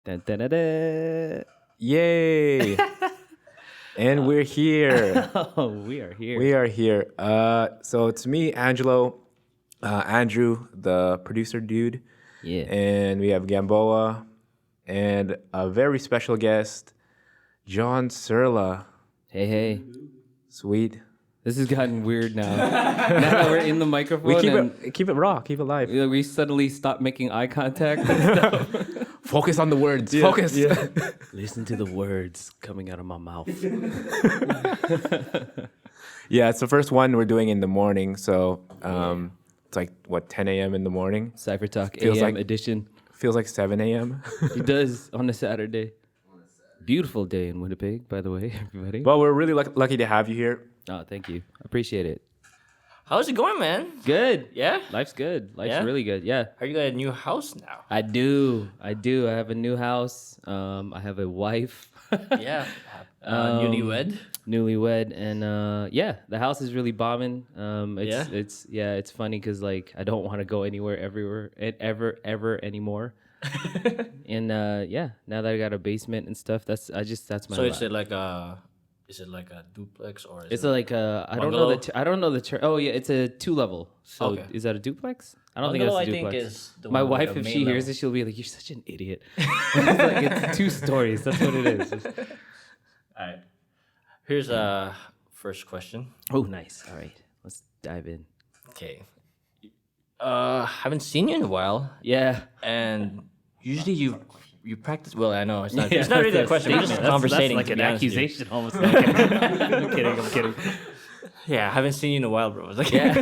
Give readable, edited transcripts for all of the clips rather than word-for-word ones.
Dun, dun, dun, dun. Yay! And we're here. Oh, we are here. We are here. So it's me, Angelo, Andrew, the producer dude, Yeah. and we have Gamboa, and a very special guest, Jon Surla. Hey. Sweet. This has gotten weird now. Now that we're in the microphone, We and keep it raw, keep it live. we suddenly stop making eye contact and stuff. Focus on the words. Focus. Yeah. Listen to the words coming out of my mouth. Yeah, it's the first one we're doing in the morning, so it's like 10 a.m. in the morning. CypherTalk Feels AM like- edition. Feels like 7 a.m. It does on a Saturday. Beautiful day in Winnipeg, by the way, everybody. Well, we're really lucky to have you here. Oh, thank you. Appreciate it. How's it going, man? Good. Yeah? Life's good. Life's Yeah? really good. Yeah. Are you got a new house now? I do. I have a new house. I have a wife. Yeah. Newlywed? Newlywed, and yeah, the house is really bombing. It's funny because like I don't want to go anywhere, everywhere, ever anymore. And yeah, now that I got a basement and stuff, that's my. So life. is it like a duplex or is It's it like a I don't know bungalow? I don't know the term. Oh yeah, it's a 2-level. So Okay. is that a duplex? I don't Bungalow, think I that's a think, duplex. is the My one with wife, the if main she hears level. this, she'll be like, "You're such an idiot." It's 2 stories. That's what it is. All right. Here's first question. Oh, nice. All right, let's dive in. Okay. Haven't seen you in a while, Yeah. and usually you practice. Well, I know it's not. Yeah, it's not really a that's question. We're just statement. conversating. That's like to an be honest with you. accusation almost. I'm kidding. Yeah, I haven't seen you in a while, bro. It's like, Yeah.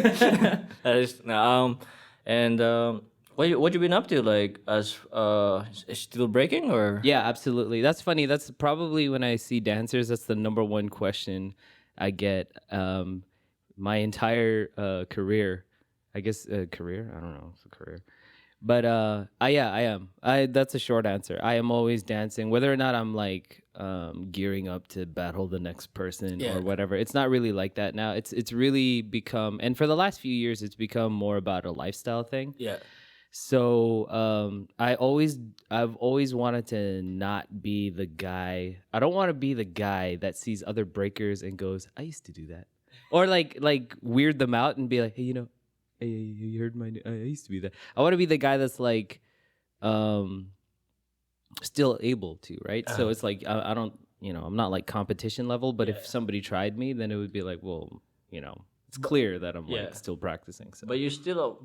that is and what you been up to? Like, as is still breaking or? Yeah, absolutely. That's funny. That's probably when I see dancers, that's the number one question I get. My entire career, I guess career. I don't know. It's a career. But I am. That's a short answer. I am always dancing, whether or not I'm like gearing up to battle the next person Yeah. or whatever. It's not really like that now. It's really become, and for the last few years, it's become more about a lifestyle thing. Yeah. So I've always wanted to not be the guy. I don't want to be the guy that sees other breakers and goes, "I used to do that," or like weird them out and be like, "Hey, hey, you heard I used to be that." I want to be the guy that's like, still able to, right? So it's like I don't, I'm not like competition level, but if somebody tried me, then it would be like, well, it's clear that I'm Yeah. like still practicing. So. But you still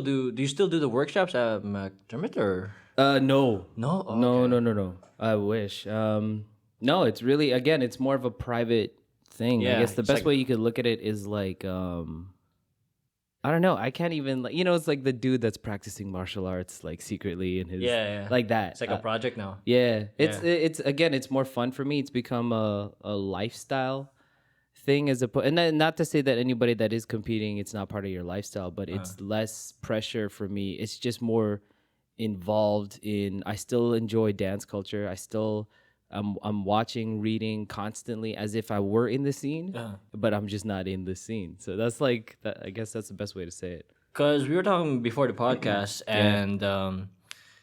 do. Do you still do the workshops at McDermott or? No. No. Oh, No. I wish. No, it's really, again, it's more of a private thing. I Yeah, guess the it's best like- way you could look at it is like, I don't know. I can't even, like, it's like the dude that's practicing martial arts like secretly in his, Yeah. like that. It's like a project now. Yeah, it's Yeah. it's again, it's more fun for me. It's become a lifestyle thing as and not to say that anybody that is competing, it's not part of your lifestyle, but it's less pressure for me. It's just more involved in. I still enjoy dance culture. I'm watching, reading constantly as if I were in the scene, but I'm just not in the scene. So that's like that. I guess that's the best way to say it. Because we were talking before the podcast, and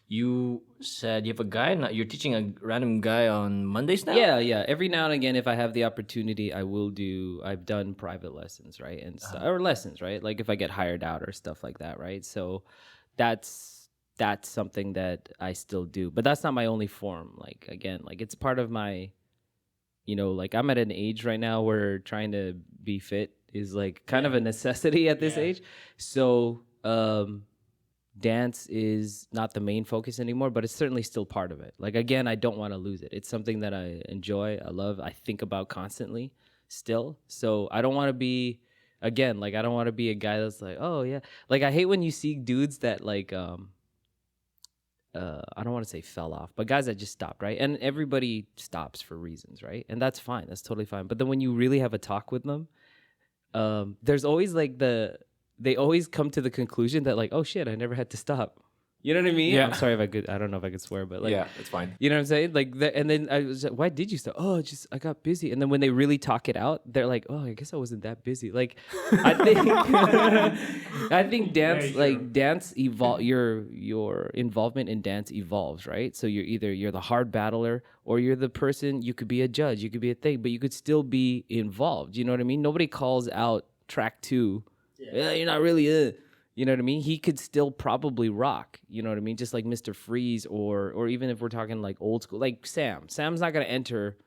you said you have a guy. You're teaching a random guy on Mondays now. Yeah. Every now and again, if I have the opportunity, I've done private lessons, right? And or lessons, right? Like if I get hired out or stuff like that, right? So that's something that I still do. But that's not my only form. Like again, like it's part of my, like I'm at an age right now where trying to be fit is like kind of a necessity at this age. So dance is not the main focus anymore, but it's certainly still part of it. Like again, I don't want to lose it. It's something that I enjoy, I love, I think about constantly still. So I don't want to be, again, like I don't want to be a guy that's like, oh yeah. Like I hate when you see dudes that like I don't want to say fell off, but guys that just stopped, right? And everybody stops for reasons, right? And that's fine. That's totally fine. But then when you really have a talk with them, there's always like they always come to the conclusion that like, oh shit, I never had to stop. You know what I mean? Yeah. I'm sorry if I don't know if I could swear, but like, yeah, that's fine. you know what I'm saying? Like, and then I was like, why did you stop? Oh, just I got busy. And then when they really talk it out, they're like, oh, I guess I wasn't that busy. Like, I think, I think dance evolve. Your involvement in dance evolves, right? So you're the hard battler, or you're the person. You could be a judge, you could be a thing, but you could still be involved. You know what I mean? Nobody calls out track 2. Yeah, you're not really. You know what I mean? He could still probably rock. You know what I mean? Just like Mr. Freeze, or even if we're talking like old school, like Sam. Sam's not gonna enter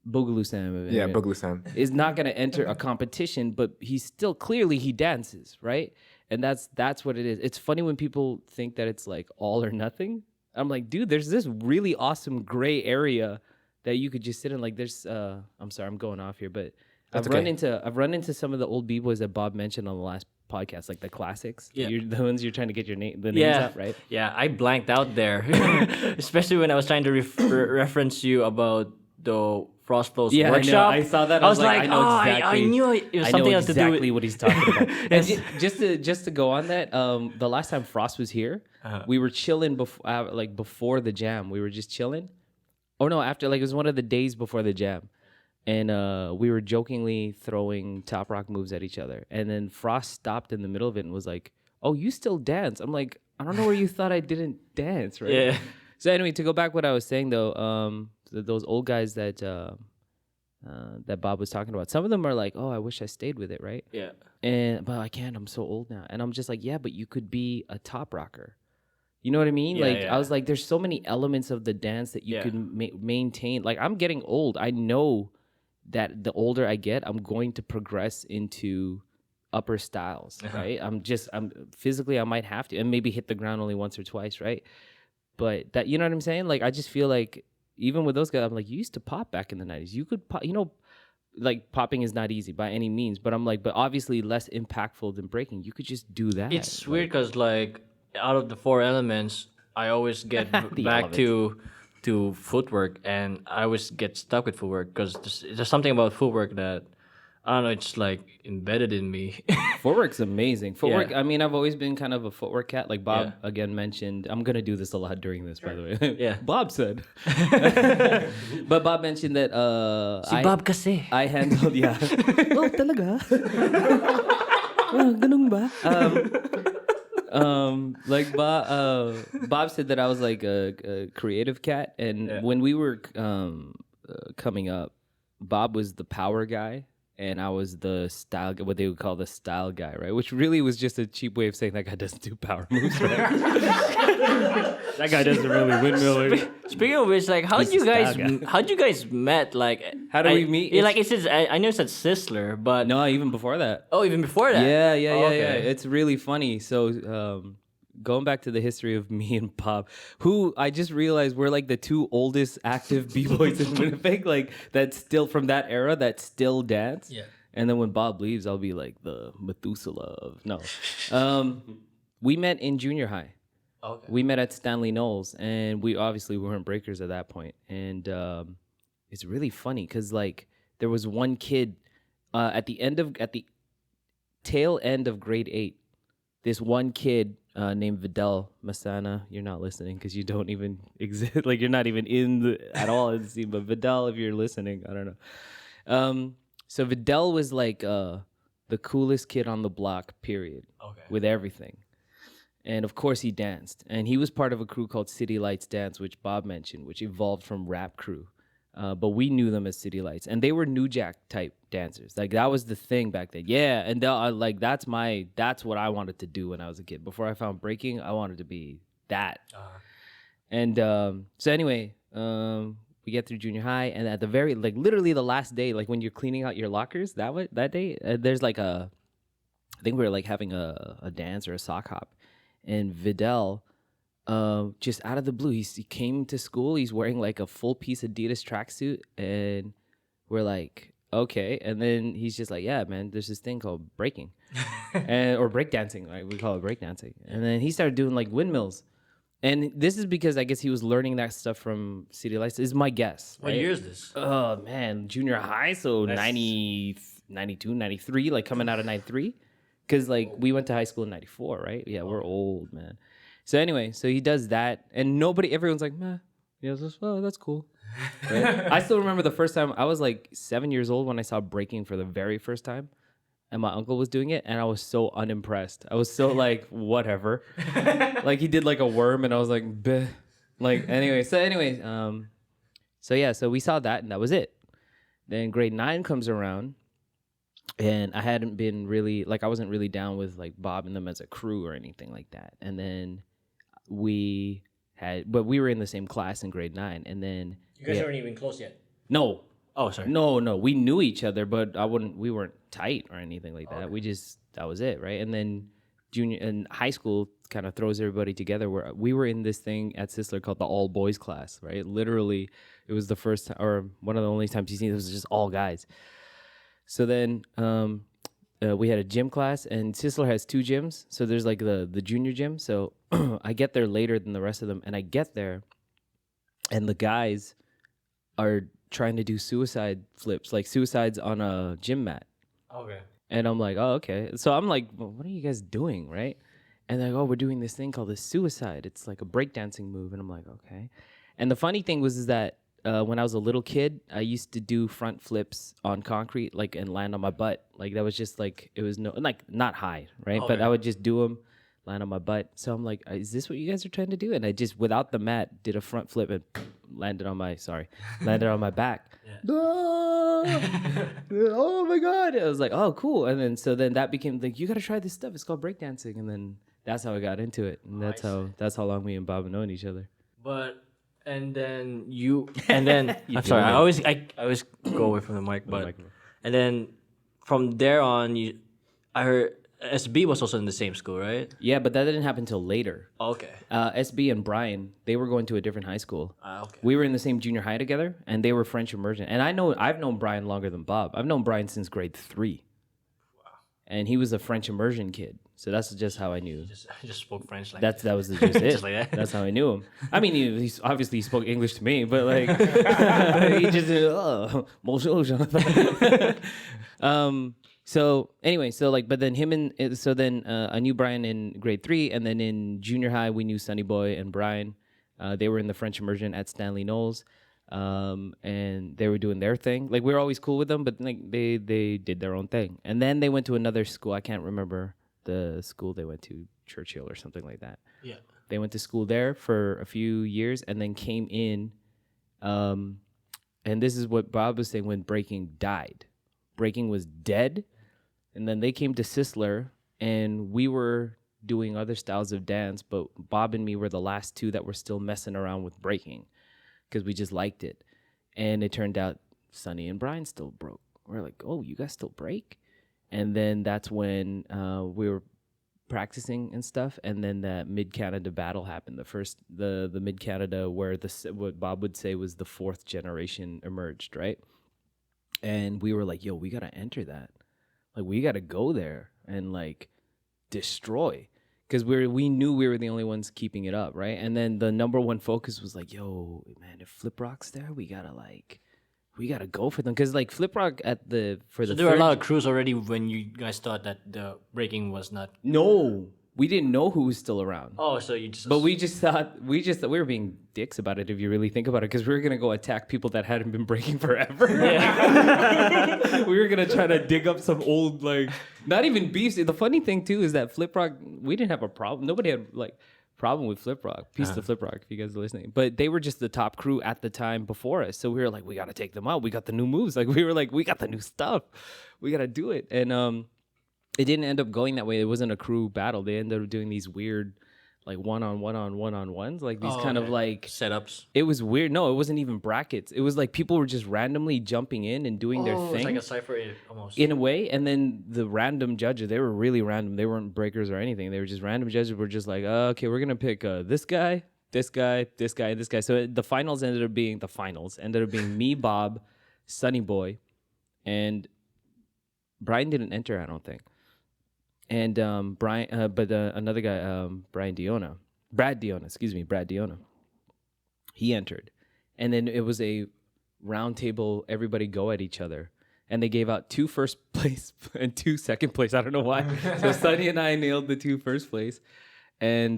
Boogaloo Sam. Yeah, Boogaloo Sam is not gonna enter a competition, but he's still clearly he dances, right? And that's what it is. It's funny when people think that it's like all or nothing. I'm like, dude, there's this really awesome gray area that you could just sit in. Like, there's I'm sorry, I'm going off here, but I've run into some of the old b-boys that Bob mentioned on the last podcast, like the classics. Yeah. The ones you're trying to get the names out, right? Yeah, I blanked out there, especially when I was trying to reference you about the Frost Flows workshop. I saw that. I was like, I know exactly. I knew it was something else to do with exactly what he's talking about. And just to go on that, the last time Frost was here, we were chilling before the jam. We were just chilling. Oh no, after, like, it was one of the days before the jam. And we were jokingly throwing top rock moves at each other. And then Frost stopped in the middle of it and was like, oh, you still dance? I'm like, I don't know where you thought I didn't dance, right? Yeah. So anyway, to go back what I was saying, though, those old guys that Bob was talking about, some of them are like, oh, I wish I stayed with it, right? Yeah. But I can't. I'm so old now. And I'm just like, yeah, but you could be a top rocker. You know what I mean? Yeah, I was like, there's so many elements of the dance that you can maintain. Like, I'm getting old. I know that the older I get, I'm going to progress into upper styles, right? I'm physically, I might have to, and maybe hit the ground only once or twice, right? But that, you know what I'm saying? Like, I just feel like even with those guys, I'm like, you used to pop back in the 90s. You could pop, like, popping is not easy by any means, but I'm like, but obviously less impactful than breaking. You could just do that. It's weird because, like, out of the 4 elements, I always get back to footwork, and I always get stuck with footwork because there's something about footwork that, I don't know, it's like embedded in me. Footwork's amazing. Footwork, Yeah. I mean, I've always been kind of a footwork cat. Like Bob again mentioned, I'm going to do this a lot during this, by the way. Yeah. Bob said. But Bob mentioned that Bob kasi. I handled, yeah. Oh, talaga? Ganun ba? Like Bob said that I was like a creative cat, and when we were coming up, Bob was the power guy, and I was the style, what they would call the style guy, right? Which really was just a cheap way of saying that guy doesn't do power moves, right? That guy doesn't really windmill. Speaking of which, like, how'd you guys met? Like, How do we meet? Like, it says, I know it said Sizzler, but No, even before that. oh, even before that. Yeah. Okay. It's really funny. So, going back to the history of me and Bob, who I just realized we're like the 2 oldest active b-boys in Winnipeg, like that's still from that era that still dance. Yeah. And then when Bob leaves, I'll be like the Methuselah of no. We met in junior high. Okay. We met at Stanley Knowles, and we obviously weren't breakers at that point. And it's really funny because like there was one kid at the tail end of grade 8. This one kid named Vidal Masana. You're not listening because you don't even exist. Like, you're not even at all in the scene. But Vidal, if you're listening, I don't know. So Vidal was like the coolest kid on the block, period. Okay. With everything. And of course he danced. And he was part of a crew called City Lights Dance, which Bob mentioned, which evolved from Rap Crew. But we knew them as City Lights. And they were New Jack type dancers. Like, that was the thing back then. Yeah, and like that's what I wanted to do when I was a kid. Before I found breaking, I wanted to be that. And so anyway, we get through junior high, and at the very, like, literally the last day, like when you're cleaning out your lockers, that day, there's like I think we were like having a dance or a sock hop. And Vidal, just out of the blue, he came to school. He's wearing like a full piece Adidas tracksuit, and we're like, okay. And then he's just like, yeah, man, there's this thing called breaking, or breakdancing, like we call it breakdancing. And then he started doing like windmills, and this is because I guess he was learning that stuff from City Lights. Is my guess. What right? year is this? Oh man, junior high, so 90, 92, 93, like coming out of 93. Because, like, we went to high school in 94, right? Yeah, we're old, man. So anyway, so he does that, and everyone's like, meh. He goes, oh, that's cool. Right? I still remember the first time I was like 7 years old when I saw breaking for the very first time, and my uncle was doing it, and I was so unimpressed. I was so like, whatever. Like he did like a worm, and I was like, bleh. Like anyway. So yeah, so we saw that, and that was it. Then grade 9 comes around, and I hadn't been really like I wasn't really down with like Bob and them as a crew or anything like that. And then we were in the same class in grade 9, and then You guys weren't even close yet. no. Oh, sorry. No, we knew each other, but we weren't tight or anything like that. Okay. That was it, right? And then junior and high school kind of throws everybody together where we were in this thing at Sisler called the all boys class, right? Literally, it was the first time, or one of the only times you seen it was just all guys. So then we had a gym class, and Sisler has 2 gyms. So there's like the junior gym. So I get there later than the rest of them, and I get there, and the guys are trying to do suicide flips, like suicides on a gym mat. Okay. And I'm like, oh, okay. So I'm like, well, what are you guys doing, right? And they're like, oh, we're doing this thing called a suicide. It's like a breakdancing move. And I'm like, okay. And the funny thing was that when I was a little kid, I used to do front flips on concrete, like, and land on my butt. Like, that was just like, it was not high, right? Okay. But I would just do them, land on my butt. So I'm like, is this what you guys are trying to do? And I just, without the mat, did a front flip and landed on my back. Yeah. Oh my God. I was like, oh, cool. And then that became like, you got to try this stuff. It's called breakdancing. And then that's how I got into it. And that's how long me and Bob have known each other. I'm sorry, I always go away from the mic, and then from there on, I heard SB was also in the same school, right? Yeah, but that didn't happen until later. Okay. SB and Brian, they were going to a different high school. Okay. We were in the same junior high together, and they were French immersion. And I've known Brian longer than Bob. I've known Brian since grade 3. Wow. And he was a French immersion kid. So that's just how I knew. Just spoke French like that was just it. Just like that. That's how I knew him. I mean, he obviously spoke English to me, but like he just bonjour, Jonathan. So anyway, but then I knew Brian in grade 3, and then in junior high we knew Sunny Boy and Brian. They were in the French immersion at Stanley Knowles, and they were doing their thing. Like we were always cool with them, but like they did their own thing. And then they went to another school. I can't remember the school they went to, Churchill or something like that. Yeah. They went to school there for a few years, and then came in. And this is what Bob was saying when breaking died. Breaking was dead. And then they came to Sisler, and we were doing other styles of dance, but Bob and me were the last 2 that were still messing around with breaking because we just liked it. And it turned out Sonny and Brian still broke. We're like, oh, you guys still break? And then that's when we were practicing and stuff, and then that Mid-Canada battle happened. The Mid-Canada where what Bob would say was the 4th generation emerged, right? And we were like, yo, we got to enter that. Like, we got to go there and, like, destroy. Because we knew we were the only ones keeping it up, right? And then the number one focus was like, yo, man, if Flip Rock's there, we got to go for them. Because, like, Flip Rock So there were a lot of crews already when you guys thought that the breaking was not... No. We didn't know who was still around. Oh, so you just... But we thought we were being dicks about it, if you really think about it, because we were going to go attack people that hadn't been breaking forever. Yeah. We were going to try to dig up some old, like, not even beefs. The funny thing, too, is that Flip Rock, we didn't have a problem. Nobody had, like, problem with Flip Rock. Peace to Flip Rock, if you guys are listening. But they were just the top crew at the time before us. So we were like, we got to take them out. We got the new moves. Like, we were like, we got the new stuff. We got to do it. And, it didn't end up going that way. It wasn't a crew battle. They ended up doing these weird, like one-on-ones, like these kind of like setups. It was weird. No, it wasn't even brackets. It was like people were just randomly jumping in and doing their thing. It's like a cypher almost. In a way, and then the random judges, they were really random. They weren't breakers or anything. They were just random judges. Were just like, okay, we're gonna pick this guy, this guy, this guy, and this guy. So the finals ended up being me, Bob, Sunny Boy, and Brian didn't enter, I don't think. And another guy, Brad Diona. He entered. And then it was a round table, everybody go at each other. And they gave out 2 first place and 2 second place. I don't know why. So Sunny and I nailed the 2 first place. And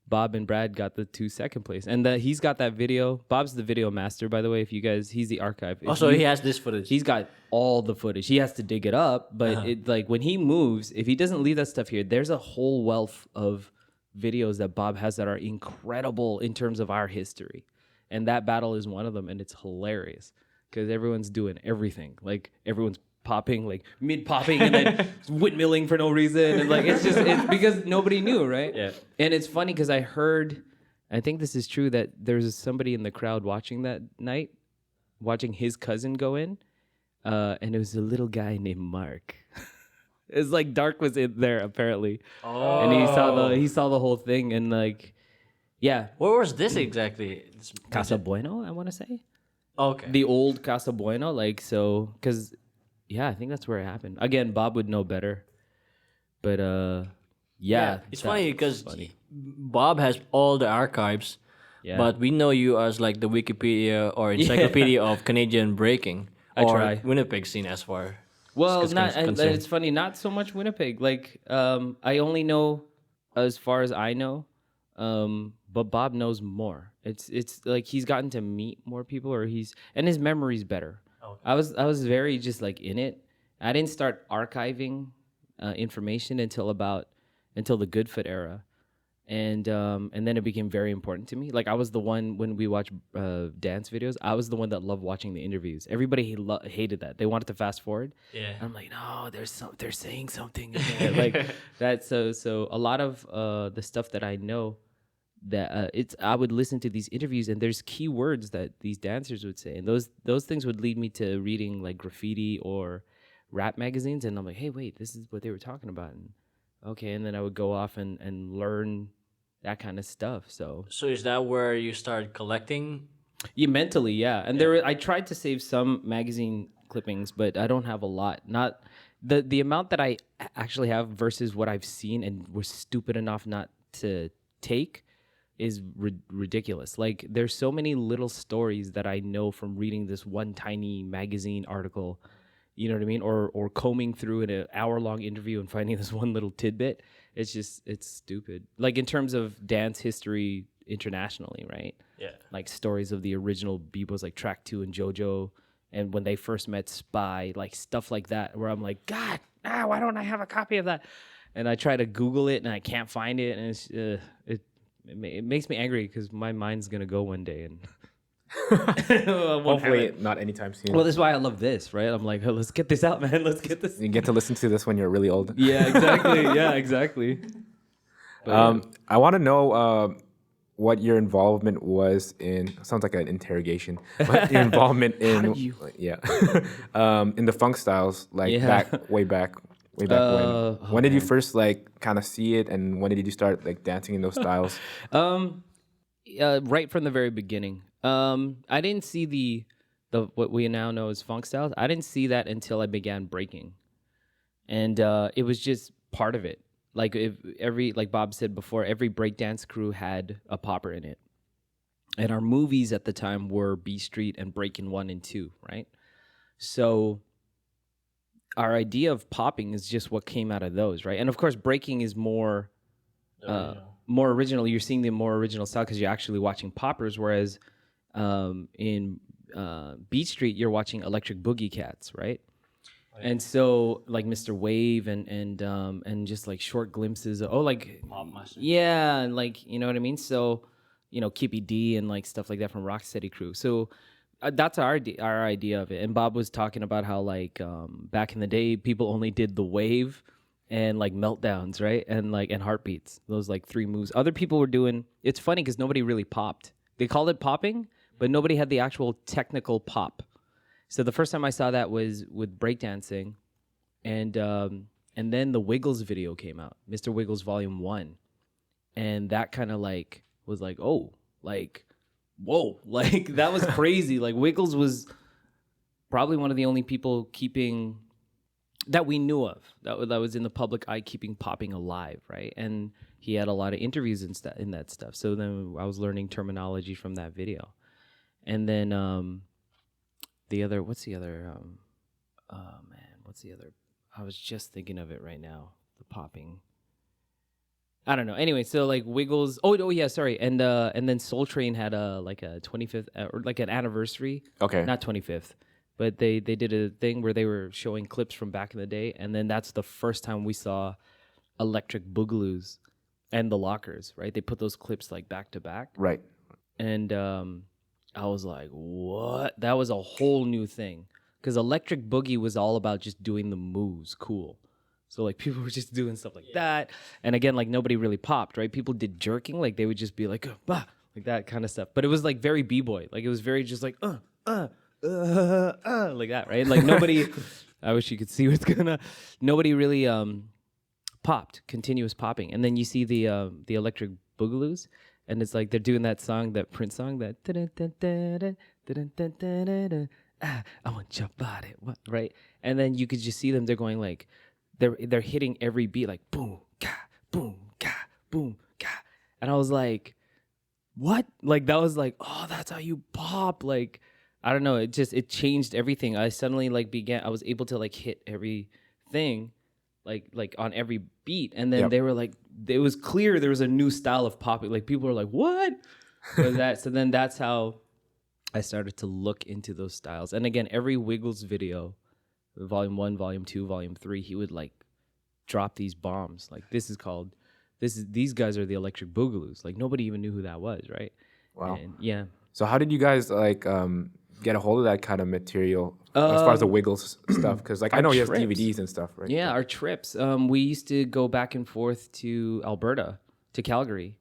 Bob and Brad got the 2 second place, and he's got that video. Bob's the video master, by the way. If you guys, he's the archive. Also, he has this footage. He's got all the footage. He has to dig it up, but it like when he moves, if he doesn't leave that stuff here, there's a whole wealth of videos that Bob has that are incredible in terms of our history, and that battle is one of them, and it's hilarious because everyone's doing everything. Like everyone's popping, like mid popping, and then windmilling for no reason, and like it's because nobody knew, right? Yeah. And it's funny because I think this is true, that there's somebody in the crowd watching that night, watching his cousin go in, and it was a little guy named Mark. It's like Dark was in there apparently, and he saw the whole thing, and like, yeah. Where was this exactly? Casa Bueno, I want to say. Okay. The old Casa Bueno, like, so, because, yeah, I think that's where it happened. Again, Bob would know better, but yeah. It's funny because Bob has all the archives, but we know you as like the Wikipedia or encyclopedia of Canadian breaking or Winnipeg scene as far. Well, it's funny, not so much Winnipeg. Like, I only know as far as I know, but Bob knows more. It's like he's gotten to meet more people, and his memory's better. Okay. I was very just like in it. I didn't start archiving information until the Goodfoot era, and then it became very important to me. Like I was the one when we watch dance videos. I was the one that loved watching the interviews. Everybody hated that. They wanted to fast forward. Yeah. I'm like, no, they're saying something in there. Like that. So a lot of the stuff that I know, that I would listen to these interviews, and there's key words that these dancers would say, and those things would lead me to reading like graffiti or rap magazines, and I'm like, hey, wait, this is what they were talking about, and okay, and then I would go off and learn that kind of stuff. So is that where you started collecting? Yeah, mentally, yeah. And I tried to save some magazine clippings, but I don't have a lot. Not the amount that I actually have versus what I've seen and was stupid enough not to take is ridiculous. Like there's so many little stories that I know from reading this one tiny magazine article, you know what I mean? Or combing through an hour-long interview and finding this one little tidbit. It's stupid. Like in terms of dance history internationally, right? Yeah. Like stories of the original b-boys like Track 2 and JoJo, and when they first met Spy, like stuff like that, where I'm like, God, why don't I have a copy of that? And I try to Google it and I can't find it, and it makes me angry because my mind's gonna go one day, and hopefully not anytime soon. Well, this is why I love this, right? I'm like, oh, let's get this out, man. Let's get this. You get to listen to this when you're really old. Yeah, exactly. Yeah, exactly. But, I want to know what your involvement was in. Sounds like an interrogation. But your involvement in in the funkstyles, like way back when. When did you first like kind of see it, and when did you start like dancing in those styles? Right from the very beginning. I didn't see the what we now know as funk styles. I didn't see that until I began breaking, and it was just part of it. Like like Bob said before, every breakdance crew had a popper in it, and our movies at the time were B Street and Breakin' 1 and 2, right? So our idea of popping is just what came out of those, right? And of course, breaking is more original. You're seeing the more original style because you're actually watching poppers, whereas in Beat Street, you're watching Electric Boogie Cats, right? Oh, yeah. And so, like Mr. Wave and just like short glimpses of, yeah, and like, you know what I mean? So, you know, Kippy D and like stuff like that from Rocksteady Crew. So that's our idea of it. And Bob was talking about how like back in the day, people only did the wave and like meltdowns, right? And heartbeats, those like 3 moves. Other people were doing, it's funny because nobody really popped. They called it popping, but nobody had the actual technical pop. So the first time I saw that was with breakdancing, and then the Wiggles video came out, Mr. Wiggles Volume 1, and that kind of like was like, oh, like, whoa, like that was crazy. Like Wiggles was probably one of the only people keeping that we knew of that was in the public eye, keeping popping alive, right? And he had a lot of interviews in that stuff. So then I was learning terminology from that video. And then what's the other? I was just thinking of it right now. The popping. I don't know. Anyway, so like Wiggles. Oh yeah, sorry. And then Soul Train had a like a 25th or like an anniversary. Okay. Not 25th, but they did a thing where they were showing clips from back in the day, and then that's the first time we saw Electric Boogaloos and the Lockers. Right? They put those clips like back to back. Right. And I was like, what? That was a whole new thing. Because Electric Boogie was all about just doing the moves, cool. So like people were just doing stuff like that. And again, like nobody really popped, right? People did jerking, like they would just be like, bah, like that kind of stuff. But it was like very B-boy. Like it was very just like, like that, right? Like nobody, I wish you could see what's gonna, nobody really popped, continuous popping. And then you see the Electric Boogaloos. And it's like they're doing that song, that Prince song, that I want your body, right? And then you could just see them. They're going like, they're hitting every beat like boom, ka, boom, ka, boom, ka. And I was like, what? Like that was like, oh, that's how you pop. Like I don't know. It changed everything. I suddenly like I was able to like hit everything, like on every beat. And then they were like, it was clear there was a new style of popping. Like people were like, what? So then that's how I started to look into those styles. And again, every Wiggles video, Volume 1, Volume 2, Volume 3, he would like drop these bombs. Like these guys are the Electric Boogaloos. Like nobody even knew who that was, right? Wow. And, yeah. So how did you guys like get a hold of that kind of material as far as the Wiggles stuff? Because like I know he has DVDs and stuff, right? Yeah, our trips. We used to go back and forth to Alberta, to Calgary.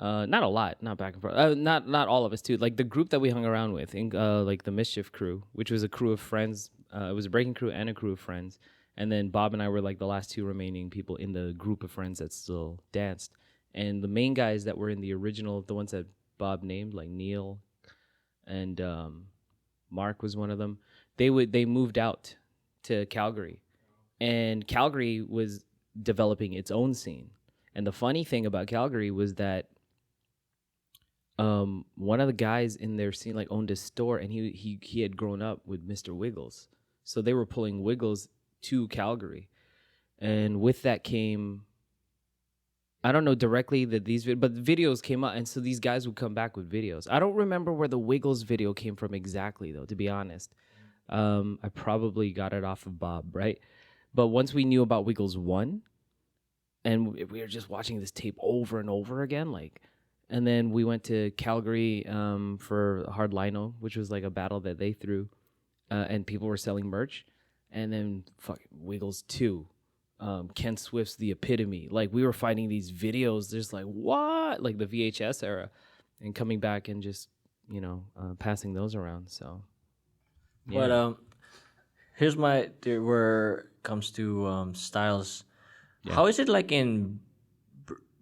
Not a lot, not back and forth. Not all of us too. Like the group that we hung around with, like the Mischief crew, which was a crew of friends. It was a breaking crew and a crew of friends. And then Bob and I were like the last two remaining people in the group of friends that still danced. And the main guys that were in the original, the ones that Bob named, like Neil and Mark was one of them. They moved out to Calgary, and Calgary was developing its own scene. And the funny thing about Calgary was that one of the guys in their scene like owned a store, and he had grown up with Mr. Wiggles, so they were pulling Wiggles to Calgary, and with that came, I don't know directly that but the videos came out, and so these guys would come back with videos. I don't remember where the Wiggles video came from exactly, though, to be honest. I probably got it off of Bob, right? But once we knew about Wiggles 1, and we were just watching this tape over and over again, like, and then we went to Calgary for Hard Lino, which was like a battle that they threw, and people were selling merch, and then Wiggles 2. Ken Swift's The Epitome. Like we were finding these videos, just like what, like the VHS era, and coming back and just passing those around. So, yeah. But here's where it comes to styles. Yeah. How is it like in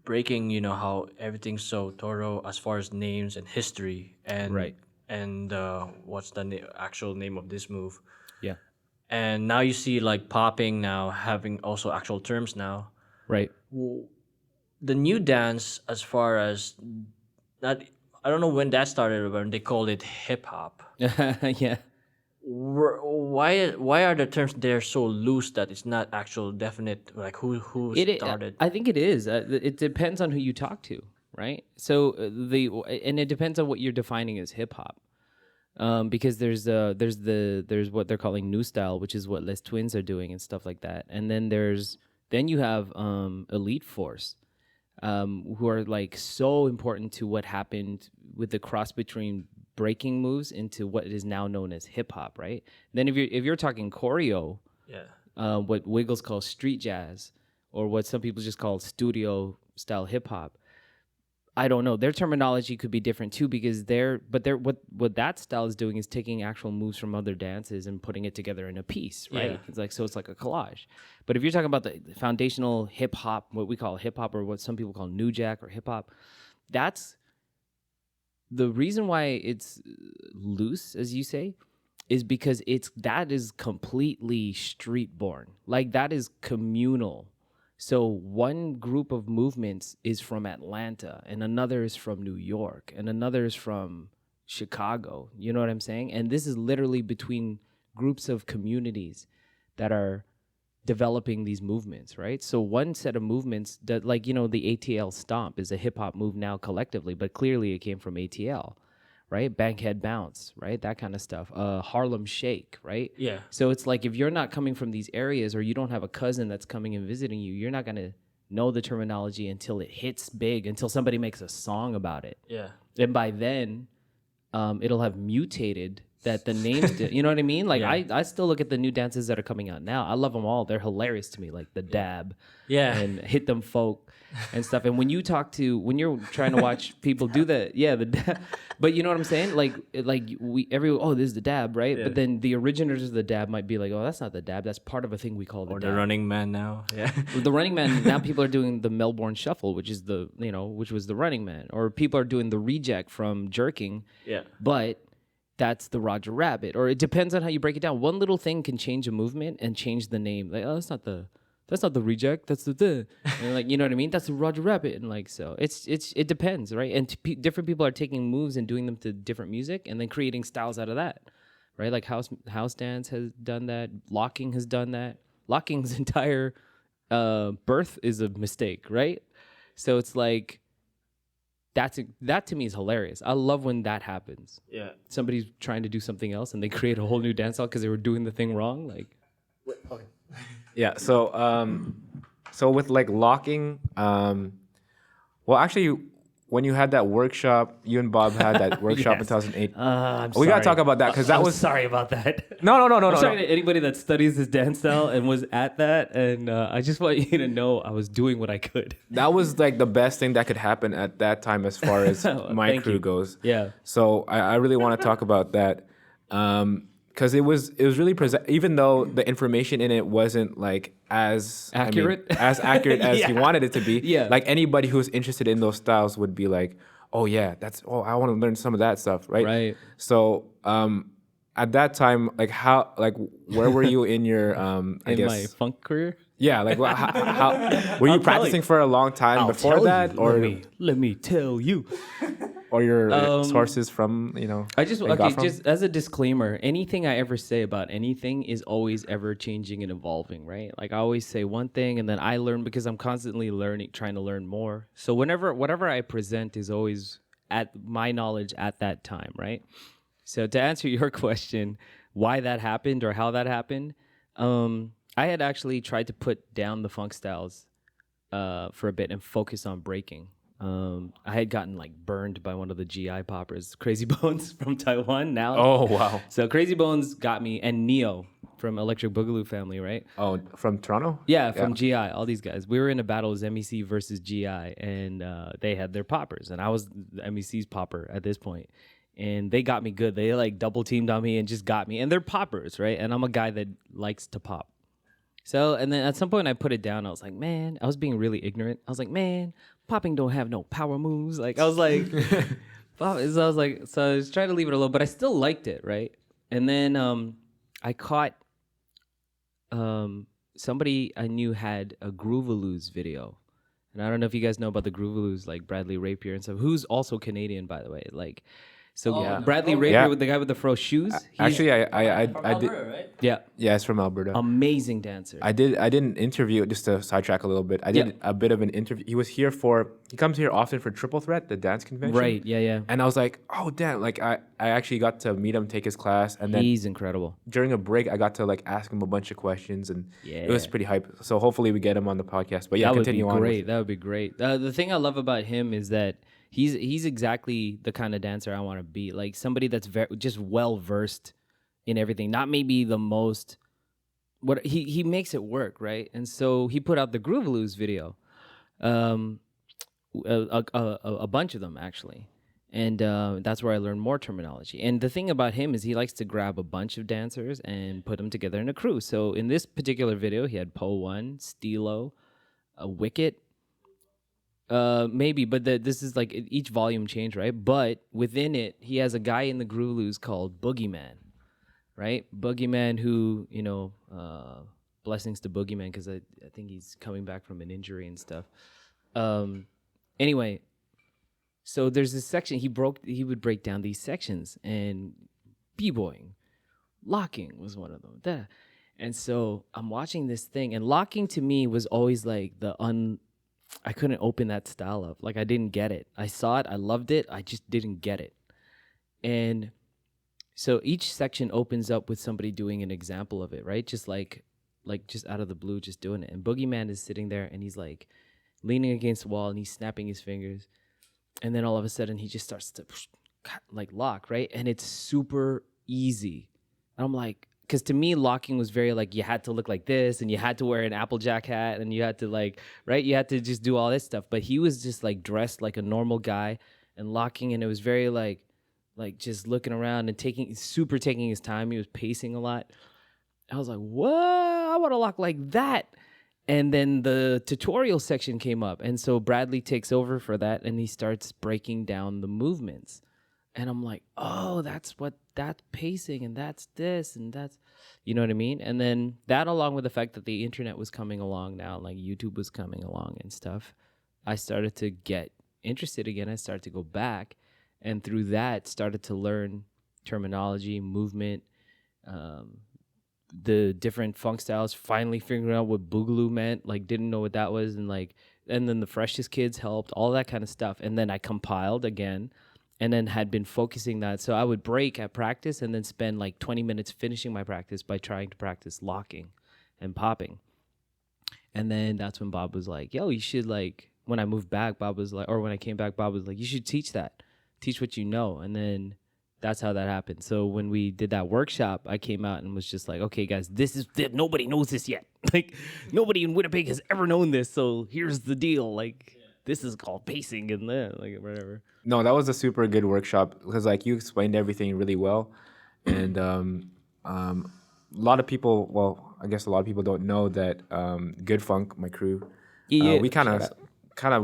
breaking? How everything's so thorough as far as names and history and right. And what's the actual name of this move? Yeah. And now you see like popping now having also actual terms now. Right. The new dance, as far as that, I don't know when that started, but they called it hip hop. Yeah. Why are the terms there so loose that it's not actual definite? Like who started? I think it is. It depends on who you talk to, right? So and it depends on what you're defining as hip hop. Because there's what they're calling new style, which is what Les Twins are doing and stuff like that. And then you have Elite Force, who are like so important to what happened with the cross between breaking moves into what is now known as hip hop, right? Then if you're talking choreo, what Wiggles calls street jazz, or what some people just call studio style hip hop. I don't know. Their terminology could be different too, because what that style is doing is taking actual moves from other dances and putting it together in a piece, right? Yeah. It's like a collage. But if you're talking about the foundational hip hop, what we call hip hop, or what some people call new jack or hip hop, that's the reason why it's loose, as you say, is because that is completely street born. Like that is communal. So one group of movements is from Atlanta, and another is from New York, and another is from Chicago. You know what I'm saying? And this is literally between groups of communities that are developing these movements, right? So one set of movements that, like, the ATL stomp is a hip hop move now collectively, but clearly it came from ATL, right? Bankhead bounce, right? That kind of stuff. Harlem shake, right? Yeah. So it's like, if you're not coming from these areas, or you don't have a cousin that's coming and visiting you, you're not going to know the terminology until it hits big, until somebody makes a song about it. Yeah. And by then, it'll have mutated that the names you know what I mean? Like, Yeah. I still look at the new dances that are coming out now. I love them all. They're hilarious to me, like the dab and hit them folk and stuff. And when you're trying to watch people do that, the dab, but you know what I'm saying? Like this is the dab, right? Yeah. But then the originators of the dab might be like, oh, that's not the dab. That's part of a thing we call the Or dab. the Running Man now. Yeah. The Running Man, now people are doing the Melbourne Shuffle, which is which was the Running Man. Or people are doing the reject from jerking. Yeah. But that's the Roger Rabbit. Or it depends on how you break it down. One little thing can change a movement and change the name. Like, oh, that's not the reject. That's the. And like, you know what I mean? That's the Roger Rabbit. And like, so it depends, right? And different people are taking moves and doing them to different music and then creating styles out of that, right? Like house dance has done that. Locking has done that. Locking's entire birth is a mistake, right? So it's like, that to me is hilarious. I love when that happens. Yeah. Somebody's trying to do something else and they create a whole new dance style because they were doing the thing wrong. Like, Okay. Yeah. So with like locking, well, actually, when you had that workshop, you and Bob had that workshop in 2008. We gotta talk about that because that was sorry about that. no. I'm sorry to anybody that studies this dance style and was at that, and I just want you to know I was doing what I could. That was like the best thing that could happen at that time as far as my crew goes. Yeah. So I really want to talk about that because it was really even though the information in it wasn't like as accurate as you wanted it to be. Yeah. Like anybody who's interested in those styles would be like, oh yeah, I want to learn some of that stuff, right? Right. So at that time, where were you in your my funk career? Yeah, like how were you practicing for a long time before that, or let me tell you, or your sources from I just as a disclaimer, anything I ever say about anything is always ever changing and evolving, right? Like I always say one thing and then I learn because I'm constantly learning, trying to learn more. So whatever I present is always at my knowledge at that time, right? So to answer your question, why that happened or how that happened, I had actually tried to put down the funk styles for a bit and focus on breaking. I had gotten like burned by one of the GI poppers, Crazy Bones from Taiwan now. Oh, wow. So Crazy Bones got me, and Neo from Electric Boogaloo family, right? Oh, from Toronto? Yeah, from GI, all these guys. We were in a battle, it was MEC versus GI, and they had their poppers, and I was MEC's popper at this point. And they got me good. They like double teamed on me and just got me. And they're poppers, right? And I'm a guy that likes to pop. So, and then at some point I put it down. I was like, man, I was being really ignorant. I was like, man, popping don't have no power moves. Like, I was like, so I was trying to leave it alone, but I still liked it, right? And then I caught somebody I knew had a Groovaloos video. And I don't know if you guys know about the Groovaloos, like Bradley Rapier and stuff, who's also Canadian, by the way. Like, so Bradley Rapier, with the guy with the fro shoes. Actually, I did. Alberta, right? Yeah, it's from Alberta. Amazing dancer. I did an interview, just to sidetrack a little bit. I did a bit of an interview. He comes here often for Triple Threat, the dance convention. Right. Yeah. And I was like, oh damn! Like I actually got to meet him, take his class, and then he's incredible. During a break, I got to like ask him a bunch of questions, and it was pretty hype. So hopefully we get him on the podcast. But yeah, continue on. That would be great. The thing I love about him is that he's exactly the kind of dancer I want to be. Like somebody that's just well versed in everything. Not maybe the most. What he makes it work, right? And so he put out the Groovaloos video, a bunch of them actually, and that's where I learned more terminology. And the thing about him is he likes to grab a bunch of dancers and put them together in a crew. So in this particular video, he had Po One, Stilo, a Wicket. Maybe, but this is like each volume change, right? But within it, he has a guy in the Groovaloos called Boogeyman, right? Boogeyman, who blessings to Boogeyman because I think he's coming back from an injury and stuff. Anyway, so there's this section he would break down these sections, and b-boying, locking was one of them. And so I'm watching this thing, and locking to me was always like I couldn't open that style up. Like I didn't get it. I saw it, I loved it, I just didn't get it. And so each section opens up with somebody doing an example of it, right? Just like just out of the blue, just doing it. And Boogeyman is sitting there, and he's like leaning against the wall, and he's snapping his fingers. And then all of a sudden, he just starts to like lock, right? And it's super easy. And I'm like, because to me, locking was very like you had to look like this, and you had to wear an Applejack hat, and you had to like, right? You had to just do all this stuff. But he was just like dressed like a normal guy and locking, and it was very like just looking around and taking his time. He was pacing a lot. I was like, whoa, I want to lock like that. And then the tutorial section came up. And so Bradley takes over for that, and he starts breaking down the movements. And I'm like, oh, that's pacing, and that's this, and that's, you know what I mean? And then that, along with the fact that the internet was coming along now, like YouTube was coming along and stuff, I started to get interested again. I started to go back, and through that started to learn terminology, movement, the different funk styles, finally figuring out what boogaloo meant, like didn't know what that was, and then the freshest kids helped, all that kind of stuff. And then I compiled again, and then had been focusing that. So I would break at practice and then spend like 20 minutes finishing my practice by trying to practice locking and popping. And then that's when Bob was like, yo, you should like, when I moved back, Bob was like, or when I came back, Bob was like, you should teach that. Teach what you know. And then that's how that happened. So when we did that workshop, I came out and was just like, okay, guys, nobody knows this yet. Like, nobody in Winnipeg has ever known this. So here's the deal. Like, this is called pacing and then, like, whatever. No, that was a super good workshop because, like, you explained everything really well. And a lot of people, well, I guess a lot of people don't know that Good Funk, my crew, we kind of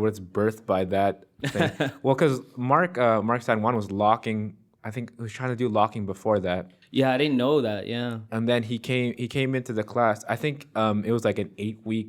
was birthed by that thing. Well, because Mark San Juan was locking. I think he was trying to do locking before that. Yeah, I didn't know that. Yeah. And then he came into the class. I think it was like an 8-week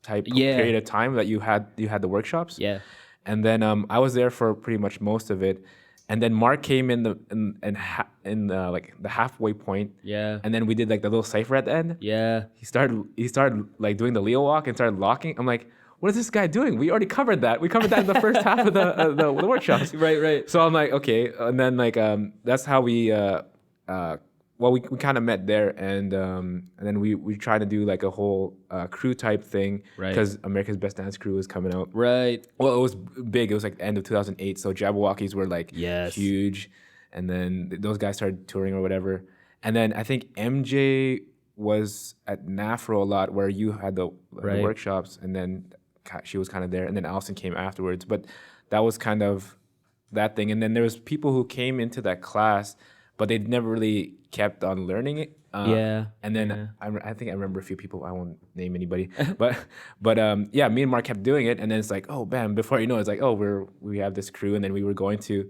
type period of time that you had the workshops. Yeah. And then I was there for pretty much most of it. And then Mark came in like the halfway point. Yeah. And then we did like the little cipher at the end. Yeah. He started like doing the Leo walk and started locking. I'm like, what is this guy doing? We already covered that. We covered that in the first half of the workshops. Right. So I'm like, okay. And then like that's how we we kind of met there, and then we tried to do like a whole crew type thing, right? Because America's Best Dance Crew was coming out, right? Well, it was big. It was like the end of 2008, so Jabberwockies were like huge, and then those guys started touring or whatever. And then I think MJ was at NAFRO a lot, where you had the workshops, and then she was kind of there, and then Allison came afterwards. But that was kind of that thing. And then there was people who came into that class, but they never really kept on learning it. And then I think I remember a few people. I won't name anybody, but me and Mark kept doing it, and then it's like, oh, bam! Before you know, it's like, oh, we have this crew, and then we were going to.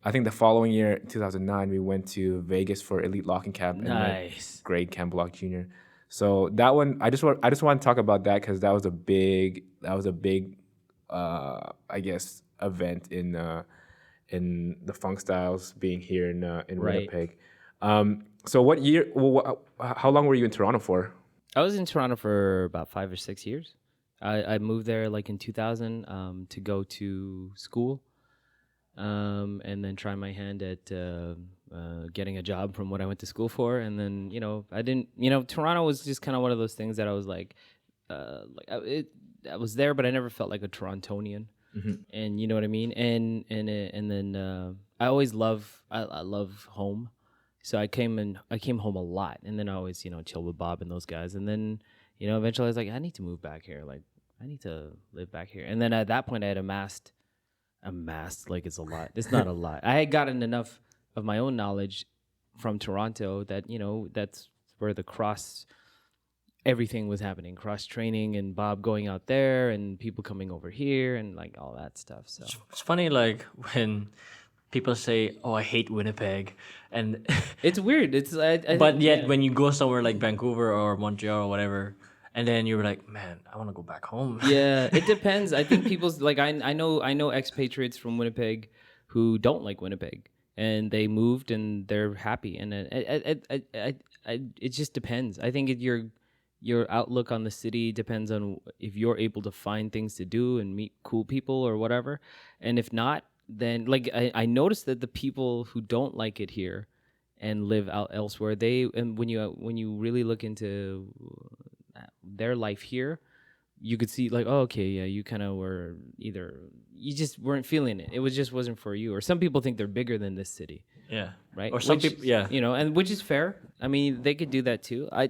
I think the following year, 2009, we went to Vegas for Elite Locking Camp. Nice. And Greg Campbell Jr. So that one, I just want to talk about that because that was a big, I guess, event in the funk styles being here in Winnipeg. So what year? How long were you in Toronto for? I was in Toronto for about 5 or 6 years. I moved there like in 2000 to go to school, and then try my hand at getting a job from what I went to school for. And then I didn't. Toronto was just kind of one of those things that I was like I was there, but I never felt like a Torontonian. Mm-hmm. And you know what I mean? And then I always I love home. So I came home a lot, and then I always, chill with Bob and those guys. And then, eventually I was like, I need to move back here. Like, I need to live back here. And then at that point I had amassed, like it's a lot. It's not a lot. I had gotten enough of my own knowledge from Toronto that, that's where everything was happening, cross training and Bob going out there and people coming over here and like all that stuff. So it's funny, like when people say, "Oh, I hate Winnipeg," and it's weird. It's but yet when you go somewhere like Vancouver or Montreal or whatever, and then you're like, "Man, I want to go back home." Yeah, it depends. I think people's like I know expatriates from Winnipeg who don't like Winnipeg. and they moved and they're happy. And it just depends. I think your outlook on the city depends on if you're able to find things to do and meet cool people or whatever. And if not, then like I noticed that the people who don't like it here and live out elsewhere, and when you really look into their life here, you could see like, oh, okay, yeah, you kind of were either you just weren't feeling it. It wasn't for you. Or some people think they're bigger than this city. Yeah. Right. Or some people, yeah. You know, and which is fair. I mean, they could do that too. I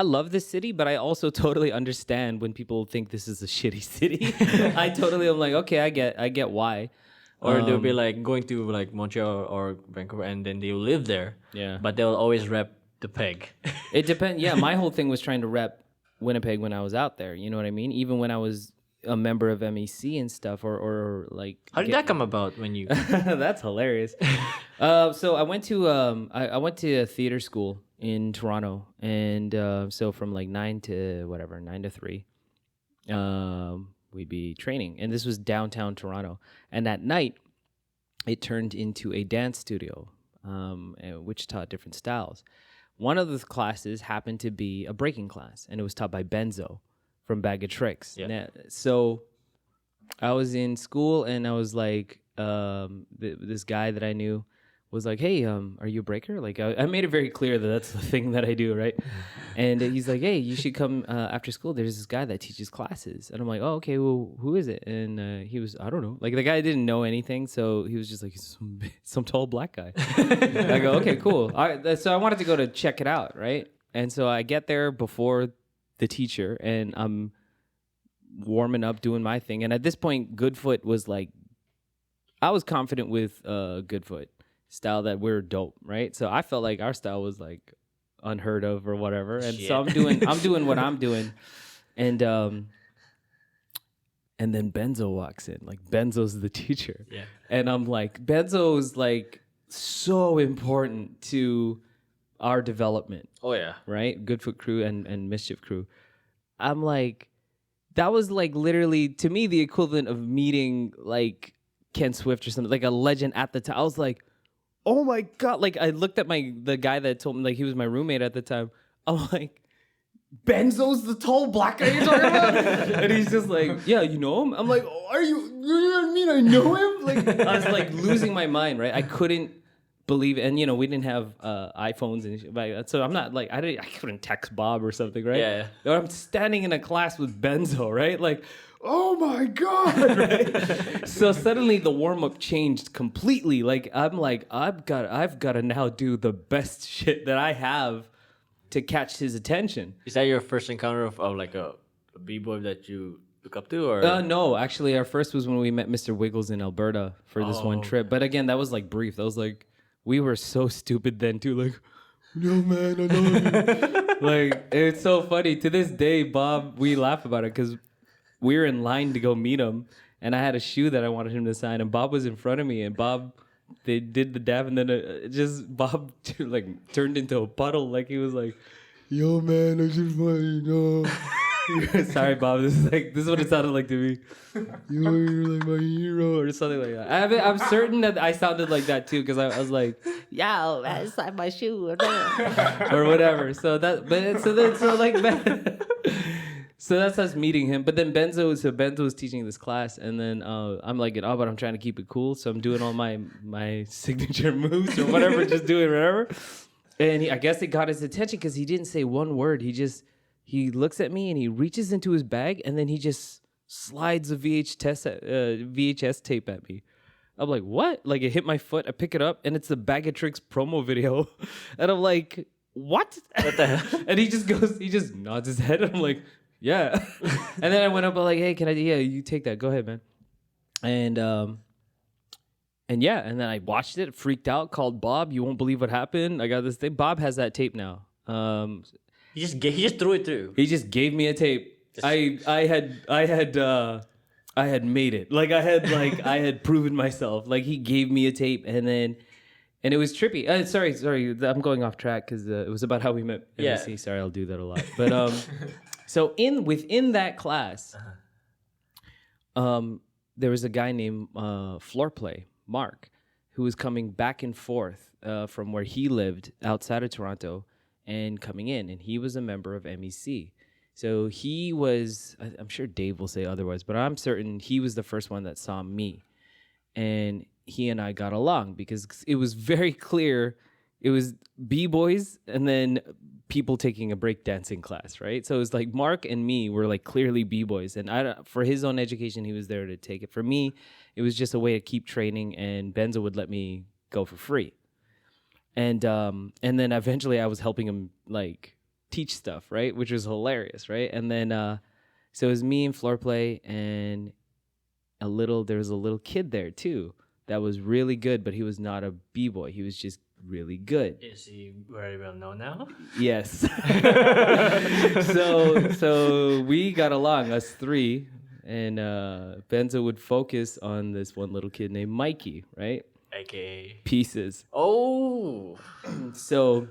love this city, but I also totally understand when people think this is a shitty city. I totally am like, okay, I get why. Or they'll be like going to like Montreal or Vancouver, and then they'll live there. Yeah. But they'll always rep the peg. It depends. Yeah, my whole thing was trying to rep Winnipeg when I was out there. You know what I mean? Even when I was a member of MEC and stuff, or like. How did that come about when you? That's hilarious. So I went to I went to a theater school in Toronto, and so from like 9 to 3, we'd be training, and this was downtown Toronto. And at night, it turned into a dance studio, which taught different styles. One of the classes happened to be a breaking class, and it was taught by Benzo from Bag of Tricks. Yeah. So I was in school, and I was like, this guy that I knew was like, hey, are you a breaker? Like, I made it very clear that that's the thing that I do, right? And he's like, hey, you should come after school. There's this guy that teaches classes. And I'm like, oh, okay, well, who is it? And he was, I don't know. Like, the guy didn't know anything, so he was just like, some tall black guy. I go, okay, cool. So I wanted to go to check it out, right? And so I get there before the teacher, and I'm warming up, doing my thing. And at this point, Goodfoot was like, I was confident with Goodfoot style that we're dope, right? So I felt like our style was like unheard of or whatever. And so I'm doing what I'm doing. And then Benzo walks in. Like, Benzo's the teacher. Yeah. And I'm like, Benzo's like so important to our development. Oh yeah. Right? Goodfoot crew and Mischief crew. I'm like, that was like literally to me the equivalent of meeting like Ken Swift or something, like a legend at the time. I was like, oh my God. Like, I looked at the guy that told me, like, he was my roommate at the time. I'm like, Benzo's the tall black guy you're talking about? And he's just like, yeah, you know him? I'm like, oh, you know what I mean? I know him? Like, I was like losing my mind, right? I couldn't believe it. And, you know, we didn't have iPhones and shit like that. So I'm not like, I couldn't text Bob or something, right? Yeah. But I'm standing in a class with Benzo, right? Like, oh my God, right? So suddenly the warm-up changed completely. Like, I'm like, I've got to now do the best shit that I have to catch his attention. Is that your first encounter of like a b-boy that you look up to, or? No, actually, our first was when we met Mr. Wiggles in Alberta for this one trip. But again, that was like brief. That was like, we were so stupid then too. Like, no man, I know you. Like, it's so funny. To this day, Bob, we laugh about it because we were in line to go meet him, and I had a shoe that I wanted him to sign, and Bob was in front of me, and they did the dab, and then Bob like turned into a puddle, like he was like, yo man, I just want you to know. Sorry, Bob, this is what it sounded like to me. You're like my hero, or something like that. I'm certain that I sounded like that too, because I was like, yo, man, sign my shoe, or whatever. So that's us meeting him. But then Benzo was teaching this class, and then I'm like, oh, but I'm trying to keep it cool, so I'm doing all my signature moves or whatever, just doing whatever. And I guess it got his attention because he didn't say one word. He looks at me and he reaches into his bag, and then he just slides a VHS tape at me. I'm like, what? Like, it hit my foot. I pick it up, and it's the Bag of Tricks promo video. And I'm like, what? What the hell? And he just nods his head. And I'm like, yeah. And then I went up, I'm like, hey, yeah, you take that. Go ahead, man. And yeah, and then I watched it, freaked out, called Bob. You won't believe what happened. I got this thing. Bob has that tape now. He just threw it through. He just gave me a tape. I had made it. Like, I had proven myself. Like, he gave me a tape, and it was trippy. Sorry, I'm going off track because it was about how we met NBC. Yeah. Sorry, I'll do that a lot. But so within that class, there was a guy named Floor Play, Mark, who was coming back and forth from where he lived outside of Toronto and coming in, and he was a member of MEC. So he was, I'm sure Dave will say otherwise, but I'm certain he was the first one that saw me. And he and I got along because it was very clear it was B-boys and then people taking a breakdancing class, right? So it was like Mark and me were like clearly B-boys. And for his own education, he was there to take it. For me, it was just a way to keep training, and Benzo would let me go for free. And then eventually I was helping him like teach stuff, right? Which was hilarious, right? And then so it was me and floor play, and there was a little kid there too that was really good, but he was not a B-boy. He was just really good. Is he very well known now? Yes. so we got along, us three, and Benzo would focus on this one little kid named Mikey, right? AKA Pieces. Oh. So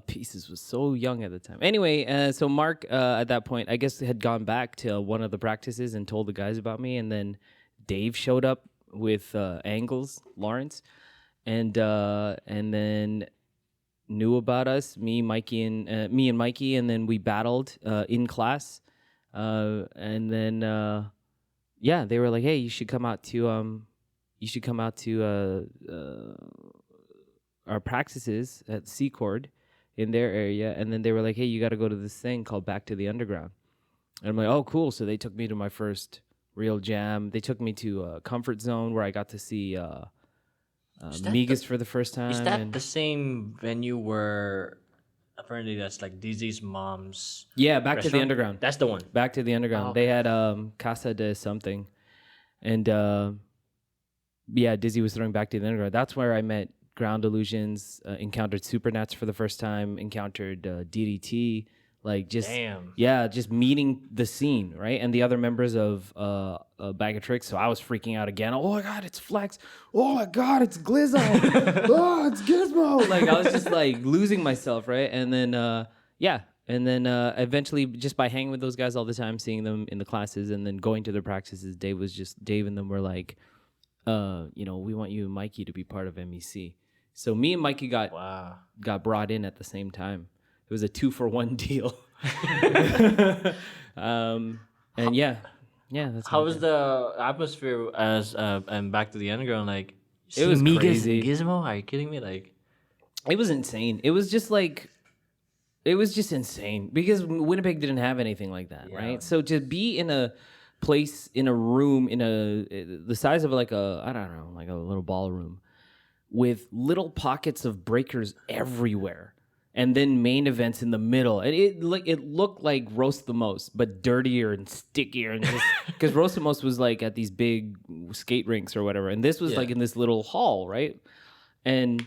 Pieces was so young at the time. Anyway, so Mark at that point, I guess, had gone back to one of the practices and told the guys about me, and then Dave showed up with Angles, Lawrence, and then knew about us, me and Mikey, and then we battled in class, and then they were like, hey, you should come out to our practices at Secord in their area. And then they were like, hey, you got to go to this thing called Back to the Underground. And I'm like, oh, cool. So they took me to my first real jam. They took me to Comfort Zone, where I got to see Migas for the first time. Is that the same venue where apparently that's like Dizzy's mom's Back restaurant? to the Underground. That's the one. Back to the Underground. Oh, okay. They had Casa de something. And Dizzy was throwing Back to the Underground. That's where I met Ground Illusions, encountered Supernats for the first time, encountered DDT, like just just meeting the scene, right? And the other members of Bag of Tricks. So I was freaking out again. Oh my God, it's Flex. Oh my God, it's Glizzo. Oh, it's Gizmo. Like I was just like losing myself, right? And then eventually, just by hanging with those guys all the time, seeing them in the classes, and then going to their practices, Dave and them were like, we want you and Mikey to be part of MEC. So me and Mikey got brought in at the same time. It was a 2-for-1 deal. That's how was the atmosphere as and Back to the Underground? Like, it was Migas crazy. And Gizmo? Are you kidding me? Like, it was insane. It was just insane because Winnipeg didn't have anything like that, right? So to be in a place, in a room, the size of like a little ballroom, with little pockets of breakers everywhere, and then main events in the middle. And it looked like Roast the Most, but dirtier and stickier, and just because Roast the Most was like at these big skate rinks or whatever, and this was like in this little hall, right? And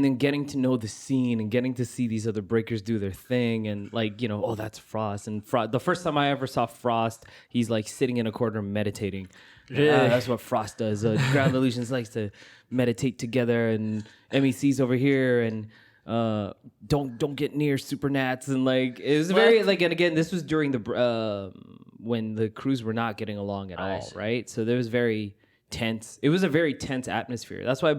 then getting to know the scene and getting to see these other breakers do their thing, and that's Frost. And the first time I ever saw Frost, he's like sitting in a corner meditating. That's what Frost does. Ground Illusions likes to meditate together, and MEC's over here, and don't get near Supernats, and like it was very like. And again, this was during the when the crews were not getting along at all, right? So there was very tense. It was a very tense atmosphere. That's why.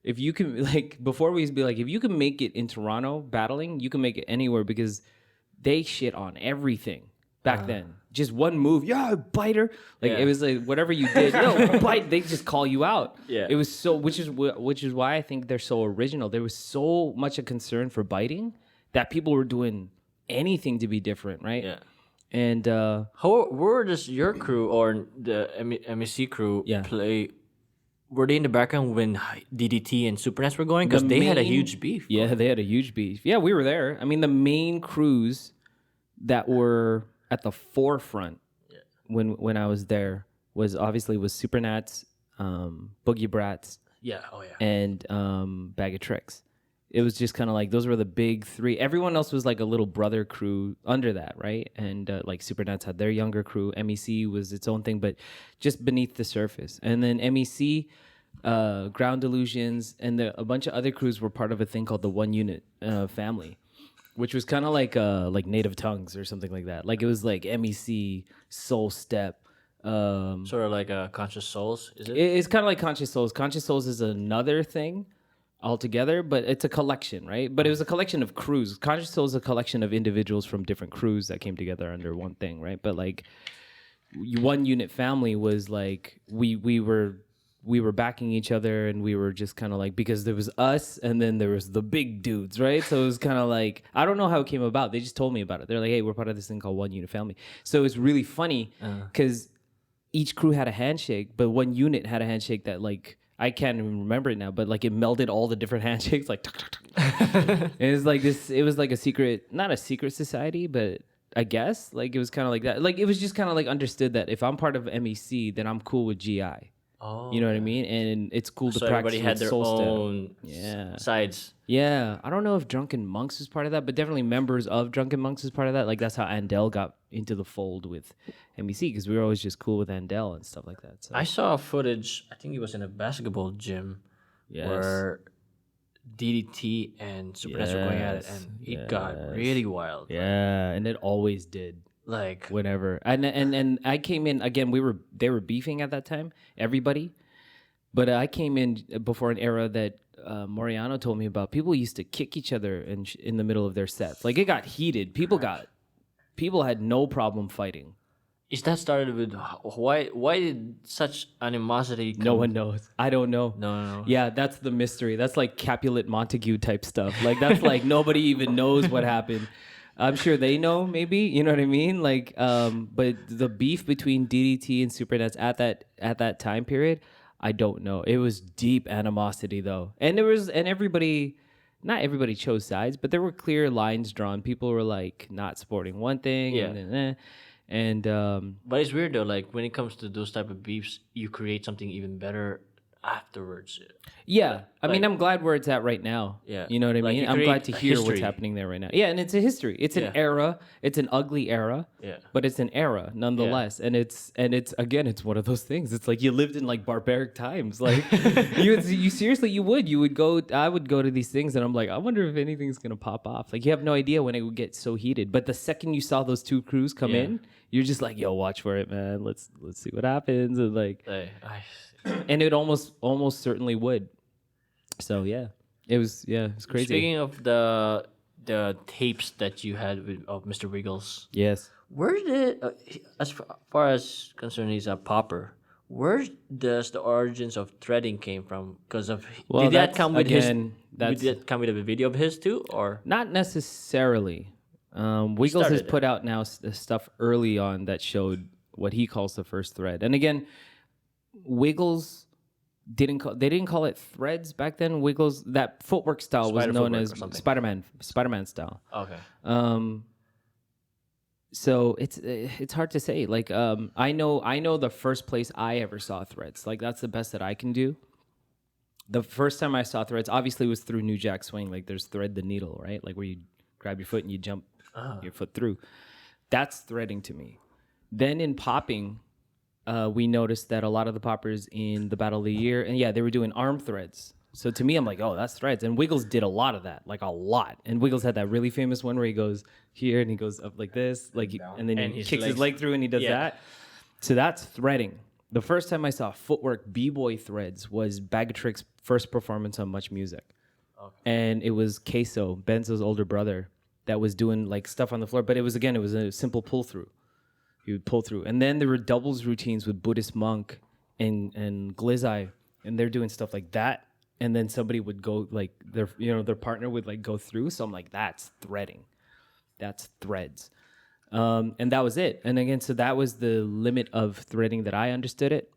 If you can, like, before we used to be like, if you can make it in Toronto battling, you can make it anywhere, because they shit on everything back then. Just one move, biter. Like, it was like, whatever you did, bite, they just call you out. Yeah. It was so, which is why I think they're so original. There was so much a concern for biting that people were doing anything to be different, right? Yeah. And how were just your crew or the MEC crew play? Were they in the background when DDT and Supernats were going? Because they had a huge beef. Yeah, they had a huge beef. Yeah, we were there. I mean, the main crews that were at the forefront when I was there was Supernats, Boogie Brats, and Bag of Tricks. It was just kind of like those were the big three. Everyone else was like a little brother crew under that, right? And like Supernats had their younger crew. MEC was its own thing, but just beneath the surface. And then MEC, Ground Illusions, and a bunch of other crews were part of a thing called the One Unit family, which was kind of like Native Tongues or something like that. Like it was like MEC, Soul Step, Sort of like a Conscious Souls, is it? It's kind of like Conscious Souls. Conscious Souls is another thing altogether, but it's a collection, right? But it was a collection of crews. Conscious Souls is a collection of individuals from different crews that came together under one thing, right? But like one unit family was like we were backing each other, and we were just kind of like, because there was us and then there was the big dudes, right? So it was kind of like, I don't know how it came about. They just told me about it. They're like, hey, we're part of this thing called One Unit Family. So it's really funny because each crew had a handshake, but one unit had a handshake that like, I can't even remember it now, but like it melded all the different handshakes, like it was like this. It was like a secret, not a secret society, but I guess like it was kind of like that. Like it was just kind of like understood that if I'm part of MEC, then I'm cool with GI. Oh, you know what I mean? And it's cool to so practice. everybody had their own yeah. sides. Yeah, I don't know if Drunken Monks was part of that, but definitely members of Drunken Monks was part of that. Like that's how Andel got into the fold with MEC, because we were always just cool with Andel and stuff like that. So I saw footage. I think it was in a basketball gym where DDT and Supernats were going at it, and it got really wild. Yeah, and it always did. Like whenever and I came in again. They were beefing at that time, everybody. But I came in before an era that Moriano told me about. People used to kick each other in the middle of their sets. Like it got heated. People had no problem fighting. Is that started with why did such animosity come? No one knows. I don't know. No. Yeah, that's the mystery. That's like Capulet Montague type stuff. Like that's like nobody even knows what happened. I'm sure they know, maybe, you know what I mean? Like, but the beef between DDT and Supernats at that time period, I don't know. It was deep animosity though, and everybody, not everybody chose sides, but there were clear lines drawn. People were like not supporting one thing, but it's weird though. Like when it comes to those type of beefs, you create something even better afterwards. Yeah, I mean, I'm glad where it's at right now. Yeah, you know what I mean. I'm glad to hear history. what's happening there right now. Yeah, and it's a history. It's an era. It's an ugly era. Yeah, but it's an era nonetheless. Yeah. And it's again, it's one of those things. It's like you lived in like barbaric times. Like you seriously, you would go. I would go to these things, and I'm like, I wonder if anything's gonna pop off. Like you have no idea when it would get so heated. But the second you saw those two crews come in, you're just like, yo, watch for it, man. Let's see what happens. And like. And it almost certainly would. So yeah, it was crazy. Speaking of the tapes that you had of Mr. Wiggles, yes. Where did as far as concerned, he's a popper. Where does the origins of threading came from? Because of did that come with Did that come with a video of his too, or not necessarily? Wiggles has put out now stuff early on that showed what he calls the first thread, and again. Wiggles didn't call it threads back then. Wiggles, that footwork style was known as Spider-Man style. Okay. So it's hard to say. Like I know the first place I ever saw threads. Like that's the best that I can do. The first time I saw threads obviously was through New Jack Swing. Like there's thread the needle, right? Like where you grab your foot and you jump your foot through. That's threading to me. Then in popping, we noticed that a lot of the poppers in the Battle of the Year, and they were doing arm threads. So to me, I'm like, oh, that's threads. And Wiggles did a lot of that, like a lot. And Wiggles had that really famous one where he goes here and he goes up like this, and then he kicks his leg through and he does that. So that's threading. The first time I saw footwork b-boy threads was Bagatrick's first performance on Much Music. Okay. And it was Queso, Benzo's older brother, that was doing like stuff on the floor. But it was a simple pull through. He would pull through. And then there were doubles routines with Buddhist Monk and Glizzy, and they're doing stuff like that. And then somebody would go like their partner would like go through. So I'm like, that's threading. That's threads. And that was it. And again, so that was the limit of threading that I understood it.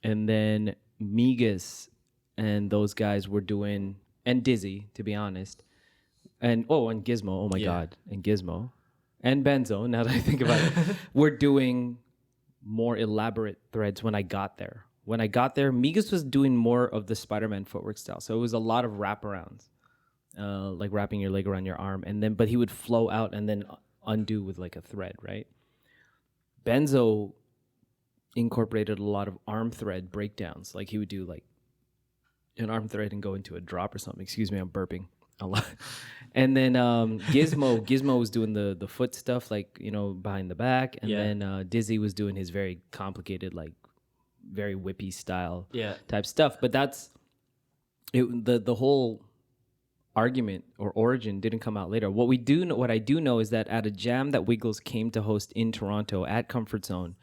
And then Migas and those guys were doing, and Dizzy, to be honest. And Gizmo, oh my God, and Gizmo. And Benzo, now that I think about it, we're doing more elaborate threads when I got there. When I got there, Migas was doing more of the Spider-Man footwork style. So it was a lot of wraparounds, like wrapping your leg around your arm. But he would flow out and then undo with like a thread, right? Benzo incorporated a lot of arm thread breakdowns. Like he would do like an arm thread and go into a drop or something. Excuse me, I'm burping. a lot. And then Gizmo was doing the foot stuff, like, behind the back. And then Dizzy was doing his very complicated, like very whippy style type stuff. But that's it. The whole argument or origin didn't come out later. What I do know is that at a jam that Wiggles came to host in Toronto at Comfort Zone,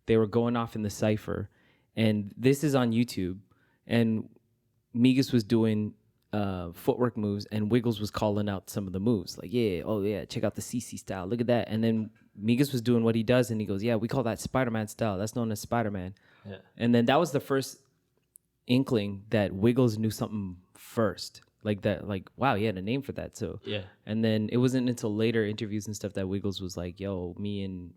they were going off in the cypher, and this is on YouTube, and Migas was doing footwork moves, and Wiggles was calling out some of the moves, like, check out the CC style, look at that. And then Migas was doing what he does, and he goes, we call that Spider-Man style, that's known as Spider-Man. And then that was the first inkling that Wiggles knew something first. Like that, like, wow, he had a name for that. So and then it wasn't until later interviews and stuff that Wiggles was like, yo, me and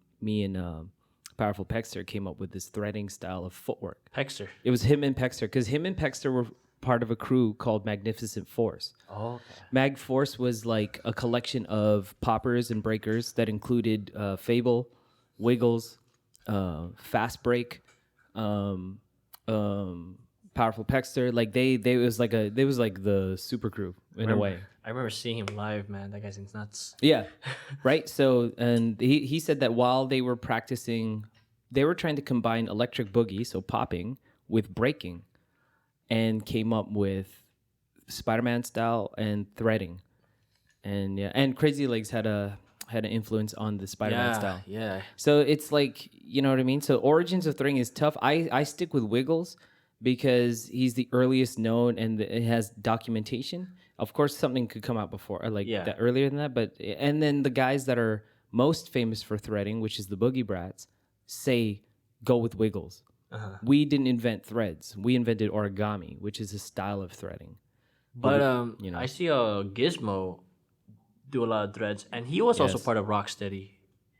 Powerful Pexter came up with this threading style of footwork. Pexter. It was him and Pexter, because him and Pexter were part of a crew called Magnificent Force. Oh, okay. Mag Force was like a collection of poppers and breakers that included Fable, Wiggles, Fast Break, Powerful Pexter. Like they was like the super crew in a way. I remember seeing him live, man. That guy's nuts. Yeah, right. So, and he said that while they were practicing, they were trying to combine electric boogie, so popping, with breaking, and came up with Spider-Man style and threading. And Crazy Legs had an influence on the Spider-Man style. Yeah. So it's like, you know what I mean? So origins of threading is tough. I stick with Wiggles because he's the earliest known, and it has documentation. Of course, something could come out before, or that earlier than that. And then the guys that are most famous for threading, which is the Boogie Brats, say go with Wiggles. We didn't invent threads. We invented origami, which is a style of threading. But I see Gizmo do a lot of threads, and he was also part of Rocksteady,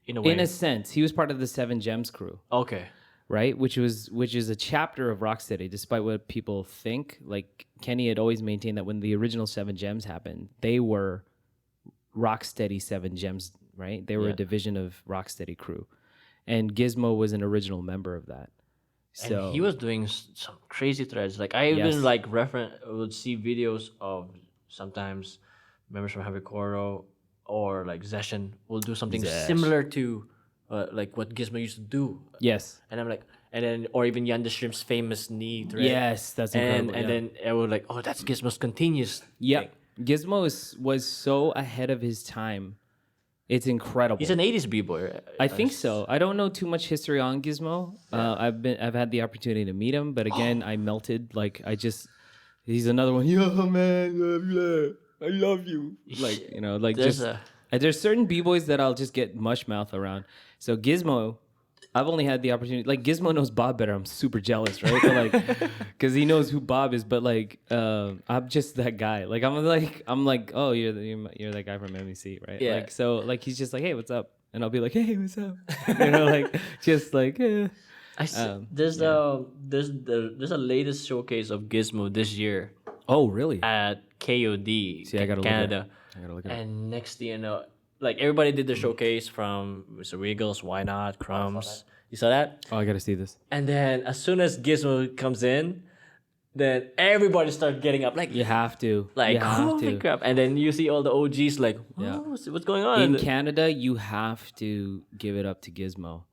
in a way. In a sense, he was part of the Seven Gems crew. Okay. Right, which is a chapter of Rocksteady, despite what people think. Like Kenny had always maintained that when the original Seven Gems happened, they were Rocksteady Seven Gems, right? They were a division of Rocksteady crew, and Gizmo was an original member of that. So and he was doing some crazy threads. Like I even would see videos of sometimes members from Heavy Coro or like Zeshan will do something similar to like what Gizmo used to do. Yes. And I'm like, and then, or even Yanda Shrimp's famous knee thread. Yes, that's incredible. And then I was like, oh, that's Gizmo's continuous. Yeah. thing. Gizmo was so ahead of his time. It's incredible. He's an 80s b-boy. I think so. I don't know too much history on Gizmo. I've had the opportunity to meet him, but again, I melted. Like he's another one. Yo, man, I love you. Like, there's certain b-boys that I'll just get mush mouth around. So Gizmo, I've only had the opportunity. Like Gizmo knows Bob better. I'm super jealous, right? But like, because he knows who Bob is. But like, I'm just that guy. Like I'm like, oh, you're that guy from MEC, right? Yeah. Like so, like he's just like, hey, what's up? And I'll be like, hey, what's up? Like just like, yeah. I see, there's a latest showcase of Gizmo this year. Oh, really? At KOD, I gotta Canada. I gotta look at it. And next thing you know, like everybody did the showcase from Mr. Wiggles, Why Not, Crumbs. You saw that? Oh, I gotta see this. And then as soon as Gizmo comes in, then everybody starts getting up. Like you have to. Like you have holy to. crap! And then you see all the OGs like, what's going on? In Canada, you have to give it up to Gizmo.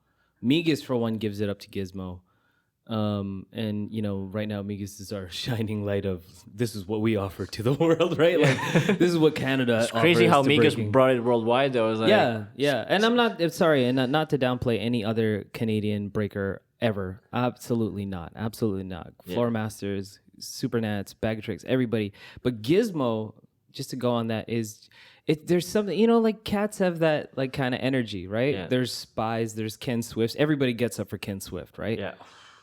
Migas, for one, gives it up to Gizmo. And right now Migas is our shining light of this is what we offer to the world, right? Like this is what Canada it's crazy how Migas brought it worldwide though. Like, yeah. And I'm sorry, and not to downplay any other Canadian breaker ever. Absolutely not. Floor Masters, Supernats, Bag of Tricks, everybody. But Gizmo, just to go on that, there's something, like cats have that like kind of energy, right? Yeah. There's Spies, there's Ken Swifts. Everybody gets up for Ken Swift, right? Yeah.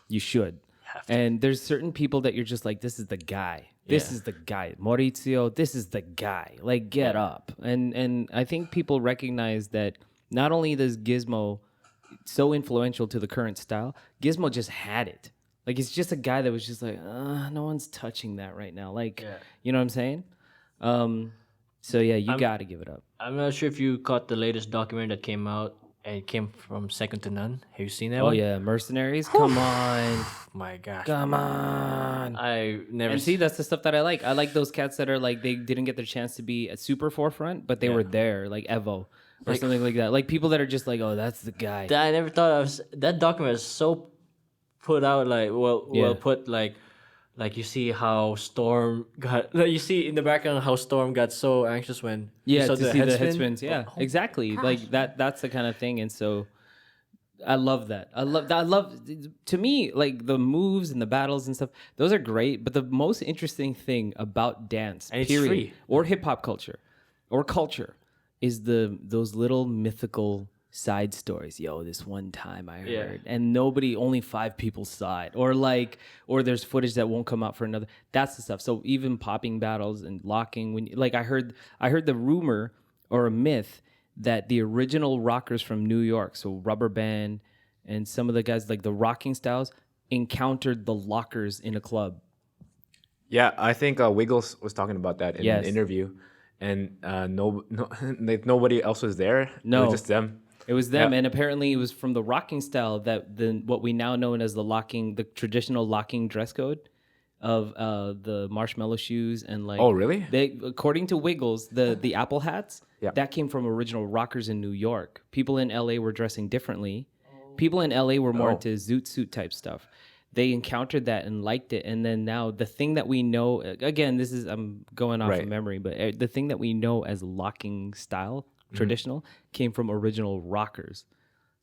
You should. And there's certain people that you're just like, this is the guy. This is the guy. Maurizio, this is the guy. Like, get up. And I think people recognize that not only is Gizmo so influential to the current style, Gizmo just had it. Like, it's just a guy that was just like, no one's touching that right now. Like, you know what I'm saying? So, yeah, you got to give it up. I'm not sure if you caught the latest documentary that came out and it came from Second to None. Have you seen that Oh one? yeah, Mercenaries. Come on, My gosh. come on. I never And see, that's the stuff that I like. I like those cats that are like they didn't get their chance to be a super forefront, but they were there, like Evo or something like that. Like people that are just like, oh, that's the guy. I never thought of that document is so put out like well put like you see how Storm got like you see in the background how Storm got so anxious when he Yeah, saw to see the head spin. spins. Yeah, exactly. Like that's the kind of thing. And so I love that. I love that. I love to me like the moves and the battles and stuff. Those are great. But the most interesting thing about dance, And it's period, free. or hip hop culture, or culture, is those little mythical side stories. Yo, this one time I heard, and only 5 people saw it, or there's footage that won't come out for another. That's the stuff. So even popping battles and locking, I heard the rumor or a myth that the original rockers from New York, so Rubber Band and some of the guys like the rocking styles, encountered the lockers in a club. Yeah, I think Wiggles was talking about that in an interview, and like nobody else was there. No. It was just them. It was them, Yeah. and apparently it was from the rocking style that what we now know as the traditional locking dress code of the marshmallow shoes and like. Oh, really? They, according to Wiggles, the apple hats Yeah. that came from original rockers in New York. People in LA were dressing differently. People in LA were more into zoot suit type stuff. They encountered that and liked it, and then now the thing that we know, again, I'm going off of memory, but the thing that we know as locking style, traditional, came from original rockers.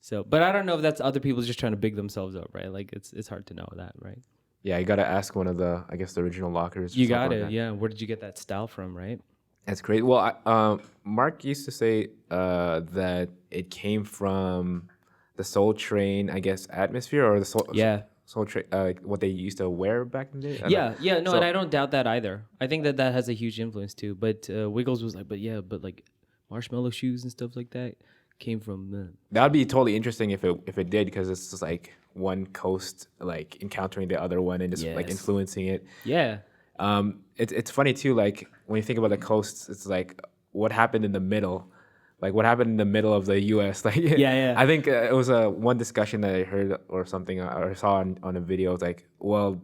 So, but I don't know if that's other people just trying to big themselves up, right? Like it's hard to know that, right? Yeah, you got to ask one of the original lockers. You got it, yeah. Where did you get that style from, right? That's great. Well, Mark used to say that it came from the Soul Train, I guess, atmosphere or the Soul Train, what they used to wear back in the day. No, and I don't doubt that either. I think that has a huge influence too. But Wiggles was like, but like marshmallow shoes and stuff like that came from. That would be totally interesting if it did, because it's just like one coast like encountering the other one and just like influencing it. Yeah. It's funny too. Like when you think about the coasts, it's like what happened in the middle. Like what happened in the middle of the U.S. Like I think it was one discussion that I heard or something or saw on a video. It's like, well,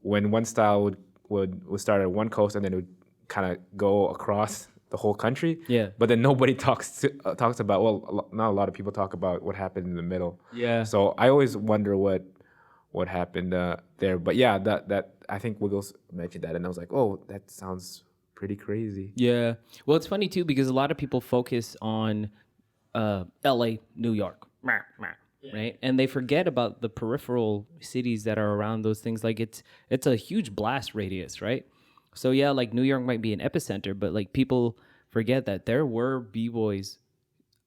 when one style would start at one coast and then it would kind of go across the whole country. Yeah. But then nobody talks about. Well, not a lot of people talk about what happened in the middle. Yeah. So I always wonder what happened there. But yeah, that I think Wiggles mentioned that, and I was like, oh, that sounds pretty crazy. Yeah. Well, it's funny too because a lot of people focus on L.A., New York, right? And they forget about the peripheral cities that are around those things. Like it's a huge blast radius, right? So yeah, like New York might be an epicenter, but like people forget that there were b-boys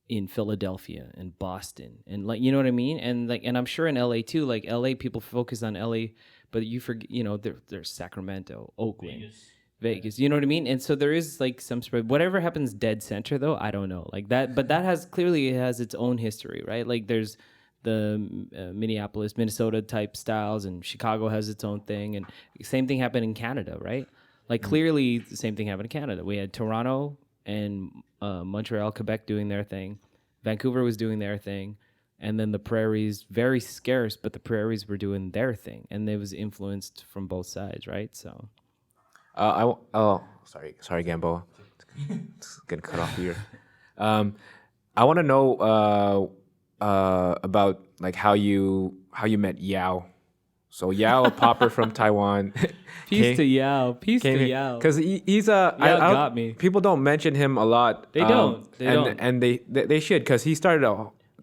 in Philadelphia and Boston and like, you know what I mean? And like, and I'm sure in LA too, like LA people focus on LA, but you forget, there's Sacramento, Oakland, Vegas, you know what I mean? And so there is like some spread. Whatever happens dead center though, I don't know. Like that, but that has its own history, right? Like there's the Minneapolis, Minnesota type styles, and Chicago has its own thing, and same thing happened in Canada, right? Like clearly the same thing happened in Canada. We had Toronto and Montreal, Quebec doing their thing. Vancouver was doing their thing. And then the prairies, very scarce, but the prairies were doing their thing. And it was influenced from both sides, right? So. Sorry, Gambo. It's getting cut off here. I want to know about like how you met Yao. So Yao, a popper from Taiwan. Peace to Yao. Because he's got me. People don't mention him a lot. They don't. And they should, because he started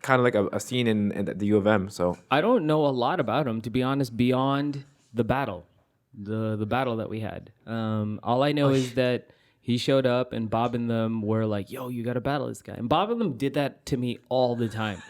kind of like a scene in the U of M. So I don't know a lot about him, to be honest, beyond the battle, the battle that we had. All I know is that he showed up and Bob and them were like, "Yo, you got to battle this guy." And Bob and them did that to me all the time,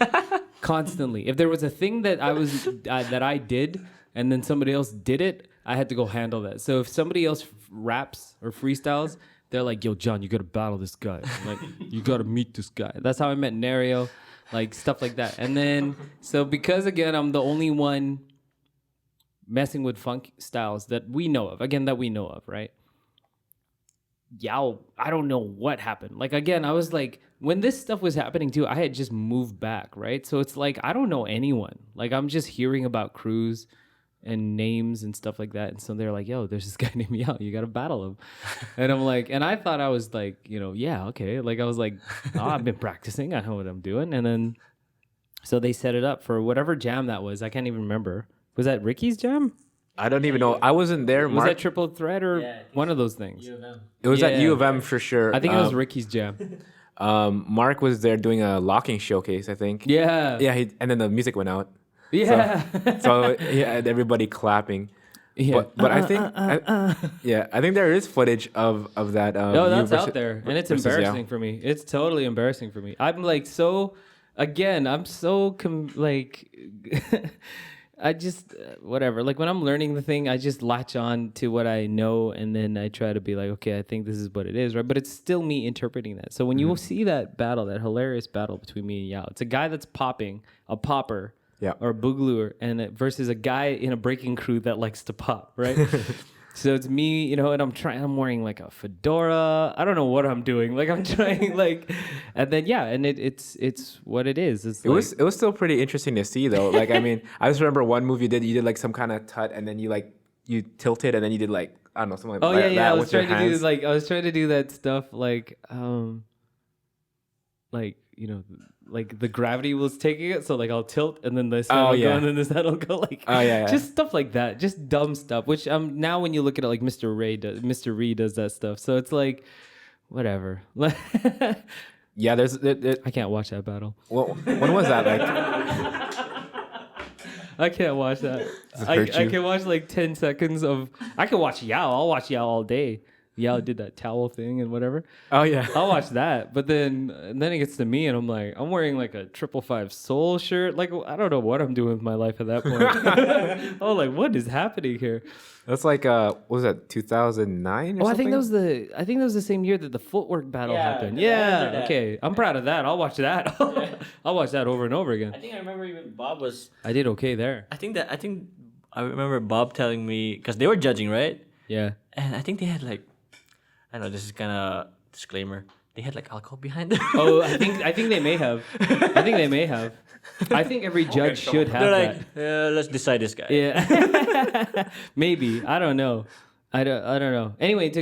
constantly. If there was a thing that I did, and then somebody else did it, I had to go handle that. So if somebody else raps or freestyles, they're like, "Yo, John, you got to battle this guy. Like, you got to meet this guy." That's how I met Nario, like stuff like that. And then, so because again, I'm the only one messing with funk styles that we know of, right? Yao, I don't know what happened. Like, again, I was like, when this stuff was happening too, I had just moved back, right? So it's like, I don't know anyone. Like, I'm just hearing about crews and names and stuff like that. And so they're like, yo, there's this guy named Yao, you got to battle him. And I'm like, and I thought I was like, yeah, okay. Like, I was like, oh, I've been practicing. I know what I'm doing. And then, so they set it up for whatever jam that was. I can't even remember. Was that Ricky's jam? I don't even know. I wasn't there. Was that Triple Threat or one of those things? U of M. It was at Yeah. U of M for sure. I think it was Ricky's jam. Mark was there doing a locking showcase, I think. Yeah. Yeah, and then the music went out. Yeah. So yeah, and everybody clapping. Yeah. But I think, I think there is footage of that. No, that's you versus- out there, and it's versus embarrassing Yao. for me. It's totally embarrassing for me. I'm like so, again, I'm so I just whatever. Like when I'm learning the thing, I just latch on to what I know, and then I try to be like, okay, I think this is what it is, right? But it's still me interpreting that. So when you see that battle, that hilarious battle between me and Yao, it's a guy that's popping, a popper, or a boogaloo, and versus a guy in a breaking crew that likes to pop, right? So it's me, and I'm wearing like a fedora. I don't know what I'm doing. Like I'm trying and then and it's what it is. It was still pretty interesting to see though. Like I mean, I just remember one move you did like some kind of tut, and then you tilted, and then you did like I don't know something like that. I was trying to do that stuff like like the gravity was taking it, so like I'll tilt and then this side will go and then this side will go just stuff like that, just dumb stuff. Which now when you look at it, like Mr. Ree does that stuff, so it's like whatever. Yeah, there's I can't watch that battle. Well, when was that? Like I can't watch that. I can watch like 10 seconds of. I can watch Yao. I'll watch Yao all day. Yao did that towel thing and whatever. Oh yeah, I'll watch that. But then it gets to me and I'm like, I'm wearing like a 555 Soul shirt. Like I don't know what I'm doing with my life at that point. Oh, like what is happening here? That's like what was that 2009 or something? I think that was the same year that the footwork battle happened. Yeah. Okay. I'm proud of that. I'll watch that. I'll watch that over and over again. I think I remember even Bob was. I did okay there. I remember Bob telling me because they were judging, right? Yeah. And I think they had like, I know this is kind of disclaimer. They had like alcohol behind them. Oh, I think they may have. I think every judge should have They're that. like, let's decide this guy. Yeah. Maybe. I don't know. I don't know. Anyway, to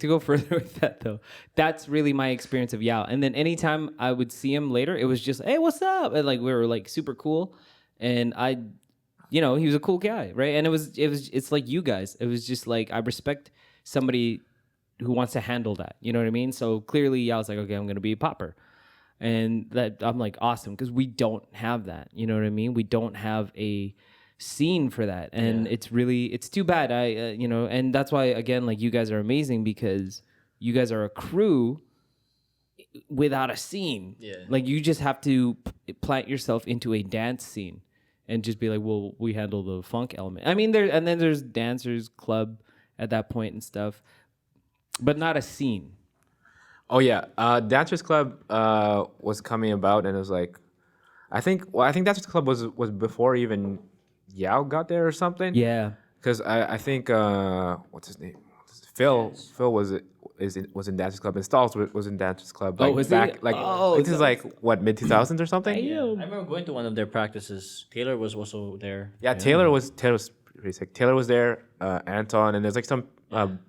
go further with that though, that's really my experience of Yao. And then anytime I would see him later, it was just, hey, what's up? And like we were like super cool, and he was a cool guy, right? And it's like you guys. It was just like I respect somebody who wants to handle that. You know what I mean? So clearly, yeah, I was like, okay, I'm gonna be a popper, and that I'm like awesome because we don't have that. You know what I mean? We don't have a scene for that, and it's too bad. And that's why again, like you guys are amazing because you guys are a crew without a scene. Yeah. Like you just have to plant yourself into a dance scene. And just be like, well, we handle the funk element. I mean, then there's dancers club at that point and stuff, but not a scene. Oh yeah, Dancers Club was coming about, and it was like, I think Dancers Club was before even Yao got there or something. Yeah, because I think what's his name? Phil was in Dancers Club, and Stalls was in Dancers Club. Like, was back he? like Oh, this is like what mid 2000s or something. Yeah. I remember going to one of their practices. Taylor was also there. Yeah, Taylor was pretty sick. Taylor was there, Anton, and there's like some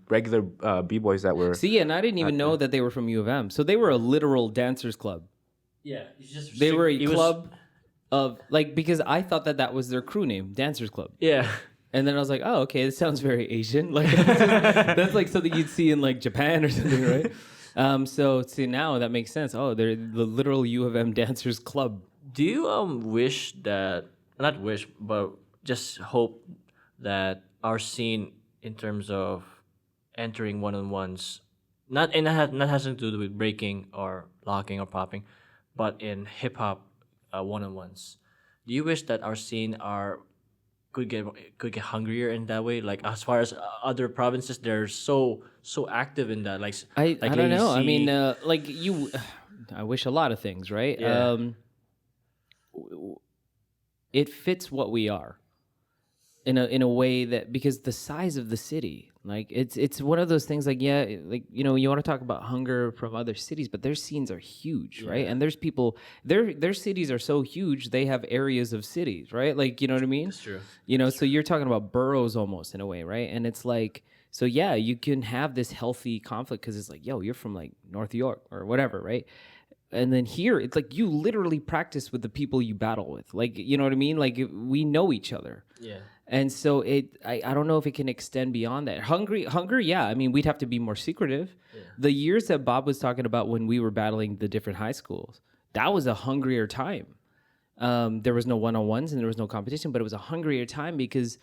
regular b-boys that were. See, and I didn't even know that they were from U of M. So they were a literal dancers club. Yeah, they were a club of like because I thought that was their crew name, Dancers Club. Yeah. And then I was like, oh, okay, this sounds very Asian. Like that's like something you'd see in like Japan or something, right? So see now that makes sense. Oh, they're the literal U of M Dancers Club. Do you wish that not wish but just hope that our scene in terms of entering one-on-ones not having to do with breaking or locking or popping, but in hip hop one-on-ones. Do you wish that our scene could get hungrier in that way? Like as far as other provinces, they're so active in that. I don't know. I mean, like you, I wish a lot of things, right? Yeah. It fits what we are. in a way that, because the size of the city, like it's one of those things, like, yeah, like, you know, you want to talk about hunger from other cities, but their scenes are huge, right? And there's people, their cities are so huge, they have areas of cities, right? Like, you know what I mean? That's true. You know, so you're talking about boroughs almost in a way, right? And it's like, so yeah, you can have this healthy conflict because it's like, yo, you're from like North York or whatever, right? And then here, it's like you literally practice with the people you battle with. Like, you know what I mean? Like, we know each other. Yeah. And so I don't know if it can extend beyond that. Hunger, yeah. I mean, we'd have to be more secretive. Yeah. The years that Bob was talking about when we were battling the different high schools, that was a hungrier time. There was no one-on-ones and there was no competition, but it was a hungrier time because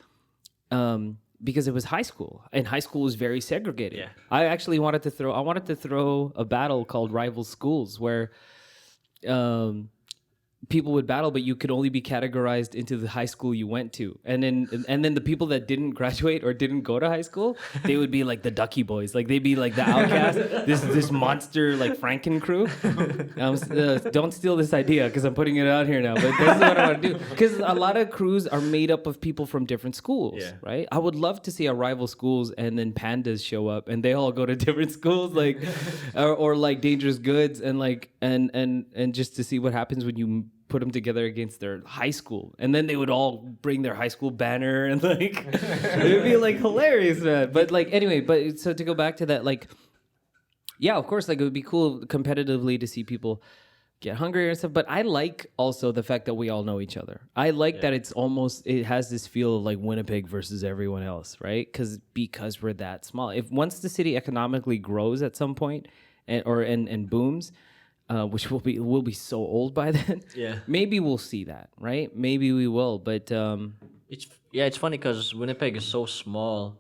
it was high school, and high school was very segregated. Yeah. I actually wanted to throw a battle called Rival Schools, where people would battle, but you could only be categorized into the high school you went to, and then the people that didn't graduate or didn't go to high school, they would be like the Ducky Boys, like they'd be like the outcast, this monster like Franken crew. Don't steal this idea because I'm putting it out here now, but this is what I want to do, because a lot of crews are made up of people from different schools, right? I would love to see a Rival Schools and then Pandas show up and they all go to different schools, like or like Dangerous Goods, and like and just to see what happens when you put them together against their high school, and then they would all bring their high school banner, and like it would be like hilarious, man. But like, anyway, but so to go back to that, like, yeah, of course, like it would be cool competitively to see people get hungrier and stuff. But I like also the fact that we all know each other. I like that it has this feel of like Winnipeg versus everyone else, right? Because we're that small. If once the city economically grows at some point and booms, which we'll be so old by then. Yeah. Maybe we'll see that, right? Maybe we will, but it's funny because Winnipeg is so small,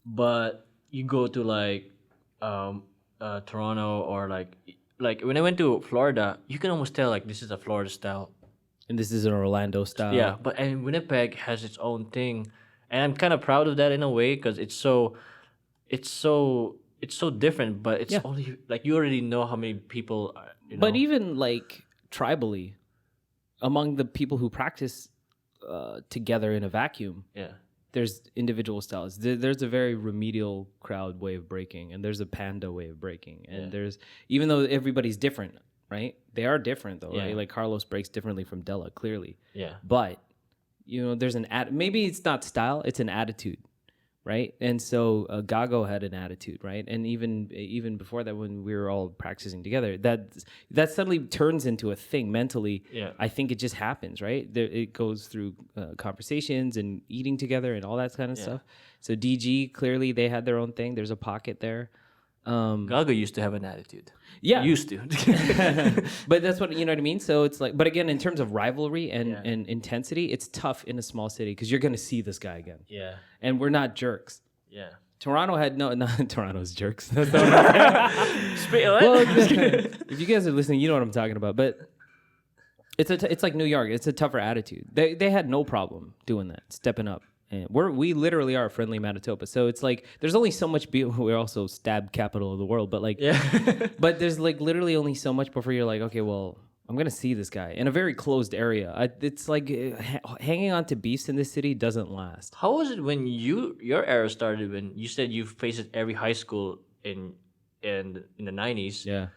but you go to like Toronto, or like when I went to Florida, you can almost tell like this is a Florida style, and this is an Orlando style. Yeah, and Winnipeg has its own thing, and I'm kind of proud of that in a way because it's so different, but it's only like you already know how many people are, you know? But even like tribally, among the people who practice together in a vacuum, there's individual styles. There's a very remedial crowd way of breaking, and there's a panda way of breaking, and there's, even though everybody's different, right? They are different though, right? Like Carlos breaks differently from Della, clearly. Yeah. But you know, there's maybe it's not style, it's an attitude. Right, and so Gago had an attitude, right, and even before that, when we were all practicing together, that suddenly turns into a thing mentally. Yeah, I think it just happens, right? It goes through conversations and eating together and all that kind of stuff. So DG, clearly they had their own thing. There's a pocket there. Gago used to have an attitude. Yeah, used to. But that's what, you know what I mean. So it's like, but again, in terms of rivalry and intensity, it's tough in a small city because you're gonna see this guy again. Yeah, and we're not jerks. Yeah, Toronto had not Toronto's jerks. That's not well, if you guys are listening, you know what I'm talking about. But it's like New York. It's a tougher attitude. They had no problem doing that, stepping up. And we literally are friendly Manitoba, so it's like there's only so much. We're also stab capital of the world, but like, but there's like literally only so much before you're like, okay, well, I'm gonna see this guy in a very closed area. It's like hanging on to beefs in this city doesn't last. How was it when your era started? When you said you faced it every high school in the 90s? Yeah,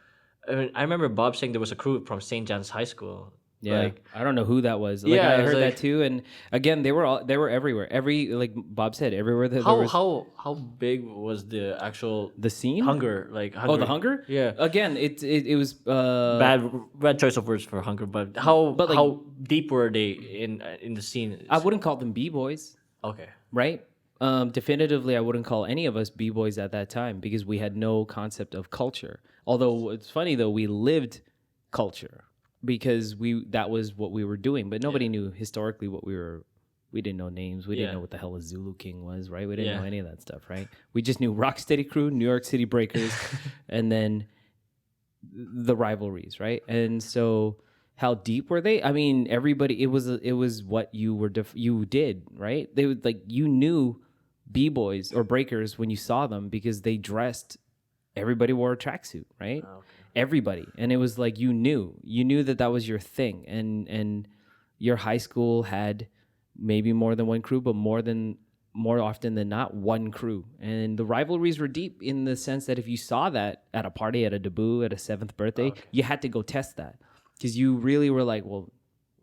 I remember Bob saying there was a crew from St. John's High School. Yeah, like, I don't know who that was. Like, I heard that too. And again, they were everywhere. Like Bob said, everywhere. How big was the scene? Hunger, like hunger. Oh, the hunger. Yeah. Again, it was bad choice of words for hunger. But how deep were they in the scene? I wouldn't call them b-boys. Okay. Right. Definitively, I wouldn't call any of us b-boys at that time because we had no concept of culture. Although it's funny though, we lived culture. Because that was what we were doing, but nobody knew historically what we didn't know names. We didn't know what the hell a Zulu King was, right? We didn't know any of that stuff, right? We just knew Rocksteady Crew, New York City Breakers, and then the rivalries, right? And so how deep were they? I mean, everybody, it was what you did, right? They would like, you knew B-boys or breakers when you saw them because they dressed, everybody wore a tracksuit, right? Oh, okay. Everybody. And it was like you knew that was your thing, and your high school had maybe more than one crew, but more often than not, one crew. And the rivalries were deep in the sense that if you saw that at a party, at a debut, at a 7th birthday, you had to go test that because you really were like, well,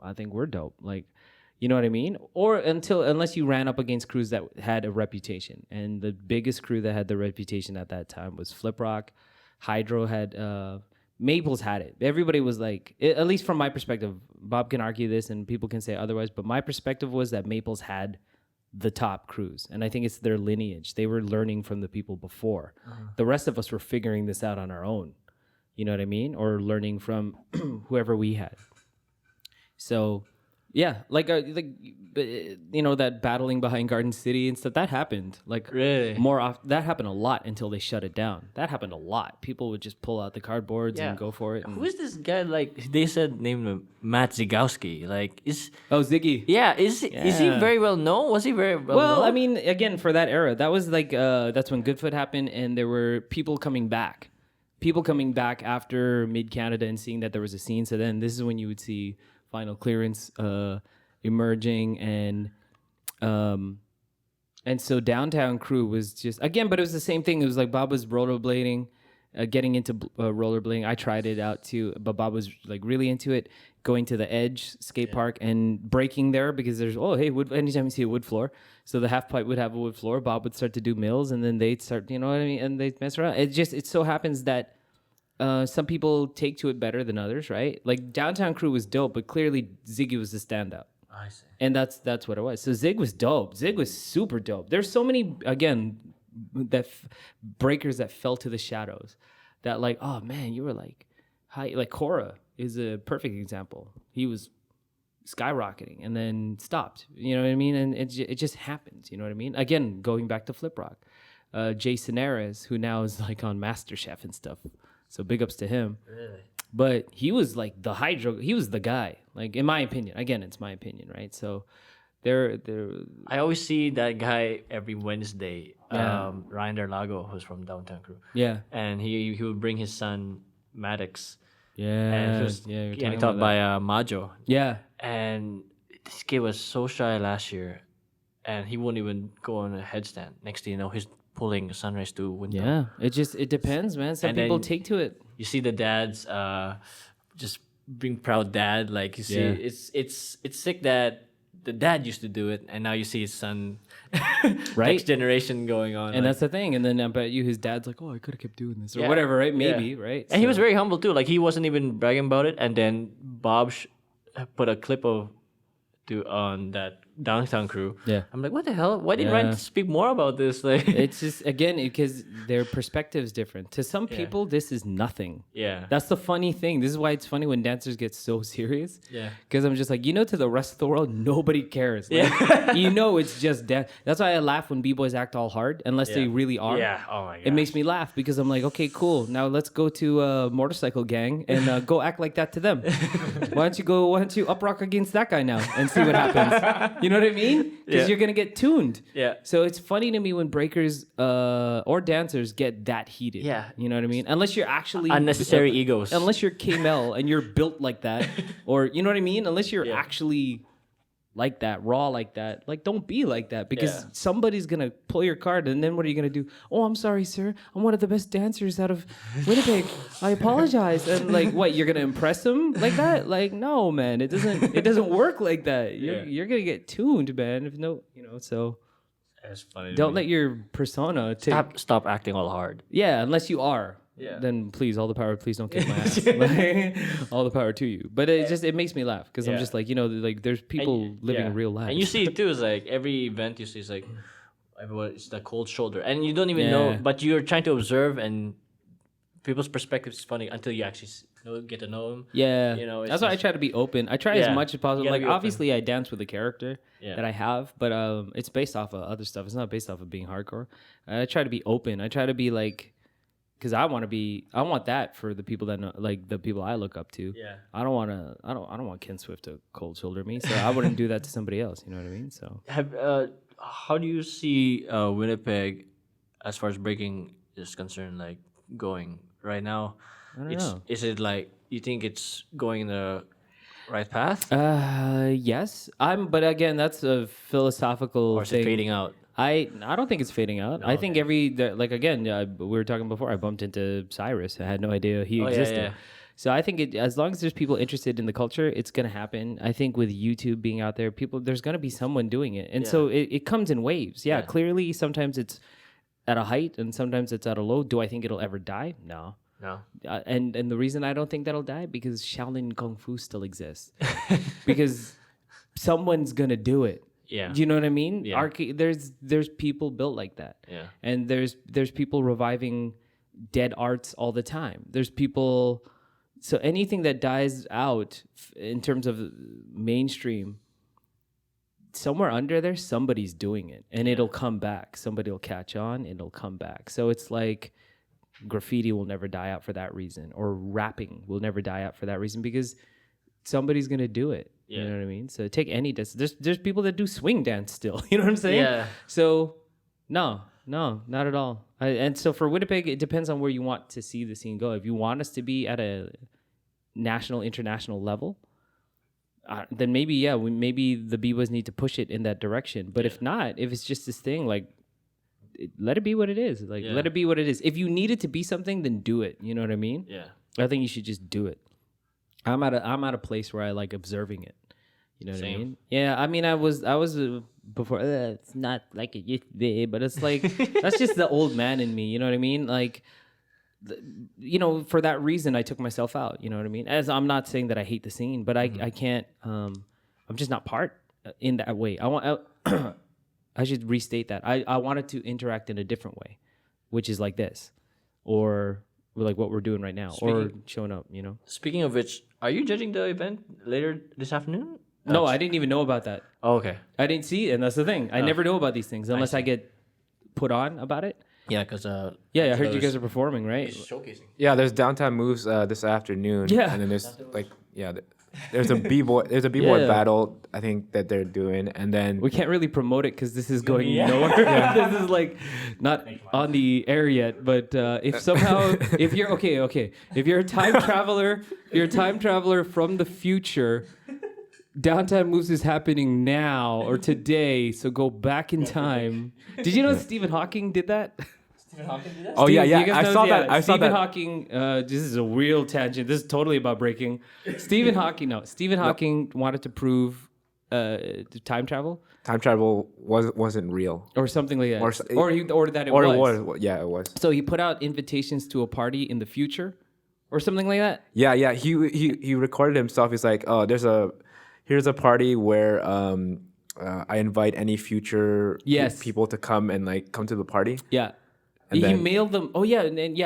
I think we're dope. Like, you know what I mean? Or unless you ran up against crews that had a reputation. And the biggest crew that had the reputation at that time was Flip Rock. Hydro had, Maples had it. Everybody was like, at least from my perspective, Bob can argue this and people can say otherwise, but my perspective was that Maples had the top crews. And I think it's their lineage. They were learning from the people before. The rest of us were figuring this out on our own. You know what I mean? Or learning from whoever we had. So, yeah, like that battling behind Garden City and stuff, that happened. Like, really? More often, that happened a lot until they shut it down. That happened a lot. People would just pull out the cardboards and go for it. Who is this guy? Like, they said named him Matt Zigowski. Like, Ziggy. Yeah, is he very well known? Was he very well known? Well, I mean, again, for that era, that was like that's when Goodfoot happened, and there were people coming back after Mid Canada and seeing that there was a scene. So then this is when you would see Final Clearance emerging, and so Downtown Crew was just, again, but it was the same thing. It was like Bob was rollerblading, getting into rollerblading. I tried it out too, but Bob was like really into it, going to the Edge skate park and breaking there because there's wood. Anytime you see a wood floor, so the half pipe would have a wood floor. Bob would start to do mills, and then they'd start, you know what I mean, and they'd mess around. It so happens that some people take to it better than others, right? Like Downtown Crew was dope, but clearly Ziggy was the standout. I see. And that's what it was. So Zig was dope. Zig was super dope. There's so many, again, breakers that fell to the shadows. That like, oh man, you were like high. Like Cora is a perfect example. He was skyrocketing and then stopped. You know what I mean? And it just happens. You know what I mean? Again, going back to Flip Rock, Jason Ares, who now is like on MasterChef and stuff. So big ups to him. Really? But he was like the hydro. He was the guy. Like in my opinion. Again, it's my opinion, right? So there. I always see that guy every Wednesday. Ryan Darlago, who's from Downtown Crew. Yeah. And he would bring his son Maddox. Yeah. And he was getting taught by Majo. Yeah. And this kid was so shy last year, and he wouldn't even go on a headstand. Next thing you know, he's pulling Sunrise to window. Yeah. It depends, man. Some people take to it. You see the dads just being proud dad. Like you see, it's sick that the dad used to do it, and now you see his son, right? Next generation going on. And that's the thing. And then I bet you his dad's like, oh, I could have kept doing this or whatever, right? Maybe, right? And he was very humble too. Like he wasn't even bragging about it. And then Bob put a clip on that Downtown Crew. Yeah. I'm like, what the hell? Why did Ryan speak more about this? Like, it's just, again, because their perspective is different. To some people, this is nothing. Yeah. That's the funny thing. This is why it's funny when dancers get so serious. Yeah. Because I'm just like, to the rest of the world, nobody cares. Like, it's just dance. That's why I laugh when B-boys act all hard, unless they really are. Yeah. Oh my god. It makes me laugh because I'm like, okay, cool. Now let's go to a motorcycle gang and go act like that to them. Why don't you up rock against that guy now and see what happens? You know what I mean? Because you're going to get tuned. Yeah. So it's funny to me when breakers or dancers get that heated. Yeah. You know what I mean? Unless you're actually... Unnecessary egos. Unless you're K-Mel and you're built like that. Or, you know what I mean? Unless you're actually like that, raw like that. Like, don't be like that because somebody's going to pull your card and then what are you going to do? Oh, I'm sorry, sir. I'm one of the best dancers out of Winnipeg. I apologize. And like, what, you're going to impress them like that? Like, no, man. It doesn't work like that. You're going to get tuned, man. So that's funny. don't let your persona stop acting all hard. Yeah, unless you are. Yeah. Then please, all the power. Please don't kick my ass. Like, all the power to you. But it makes me laugh because I'm just like, like there's people living real lives. And you see it too. Is like every event you see is like everyone. It's the cold shoulder, and you don't even know, but you're trying to observe, and people's perspective is funny until you actually get to know them. Yeah. That's why I just- try to be open. I try as much as possible. gotta Like be open. obviously, I dance with the character that I have, but it's based off of other stuff. It's not based off of being hardcore. I try to be open. I try to be like. Because I want that for the people that know, like the people I look up to. Yeah. I don't want Ken Swift to cold shoulder me, so I wouldn't do that to somebody else. You know what I mean? So How do you see Winnipeg as far as breaking is concerned, like going right now? I don't know. Is it like you think it's going in the right path? Yes. But again, that's a philosophical Or is it thing. fading out? I don't think it's fading out. I think like again, we were talking before. I bumped into Cyrus. I had no idea he existed. Yeah. So I think as long as there's people interested in the culture, it's gonna happen. I think with YouTube being out there, there's gonna be someone doing it, and so it comes in waves. Yeah, clearly, sometimes it's at a height, and sometimes it's at a low. Do I think it'll ever die? No. No. And the reason I don't think that'll die because Shaolin Kung Fu still exists, because someone's gonna do it. Yeah. Do you know what I mean? Yeah. There's people built like that. Yeah. And there's people reviving dead arts all the time. There's people, so anything that dies out in terms of mainstream, somewhere under there, somebody's doing it, and it'll come back. Somebody will catch on, it'll come back. So it's like graffiti will never die out for that reason, or rapping will never die out for that reason, because somebody's gonna do it. Yeah. You know what I mean? So take any dance. There's people that do swing dance still. You know what I'm saying? Yeah. So no, not at all. And so for Winnipeg, it depends on where you want to see the scene go. If you want us to be at a national, international level, then maybe maybe the B-Boys need to push it in that direction. But if not, if it's just this thing, like, let it be what it is. Like, let it be what it is. If you need it to be something, then do it. You know what I mean? Yeah. I think you should just do it. I'm at a place where I like observing it. You know what I mean? Yeah, I mean, I was before. It's not like it used to be, but it's like that's just the old man in me. You know what I mean? Like, for that reason, I took myself out. You know what I mean? As I'm not saying that I hate the scene, but I can't. I'm just not part in that way. I should restate that. I wanted to interact in a different way, which is like this, or like what we're doing right now, or showing up. Speaking of which, are you judging the event later this afternoon? No, I didn't even know about that. Oh, okay. I didn't see it, and that's the thing. I never know about these things unless I get put on about it. Yeah, because I heard you guys are performing, right? showcasing. Yeah, there's downtown moves this afternoon. Yeah. And then there's there's a b-boy battle, I think, that they're doing, and then We can't really promote it because this is going nowhere. This is like not on the air yet. But if you're okay, if you're a time traveler, from the future, Downtown Moves is happening now or today. So go back in time. Did you know Stephen Hawking did that? Oh, You yeah, guys I know- saw that. I saw Stephen that. Hawking. This is a real tangent. This is totally about breaking. Stephen Hawking wanted to prove time travel Time travel wasn't real. or something like that, Or that it Or was. it was. Yeah, it was. So he put out invitations to a party in the future, or something like that. Yeah. He recorded himself. He's like, oh, here's a party where I invite any future people to come and like come to the party. Yeah. And he then- mailed them. Oh yeah, and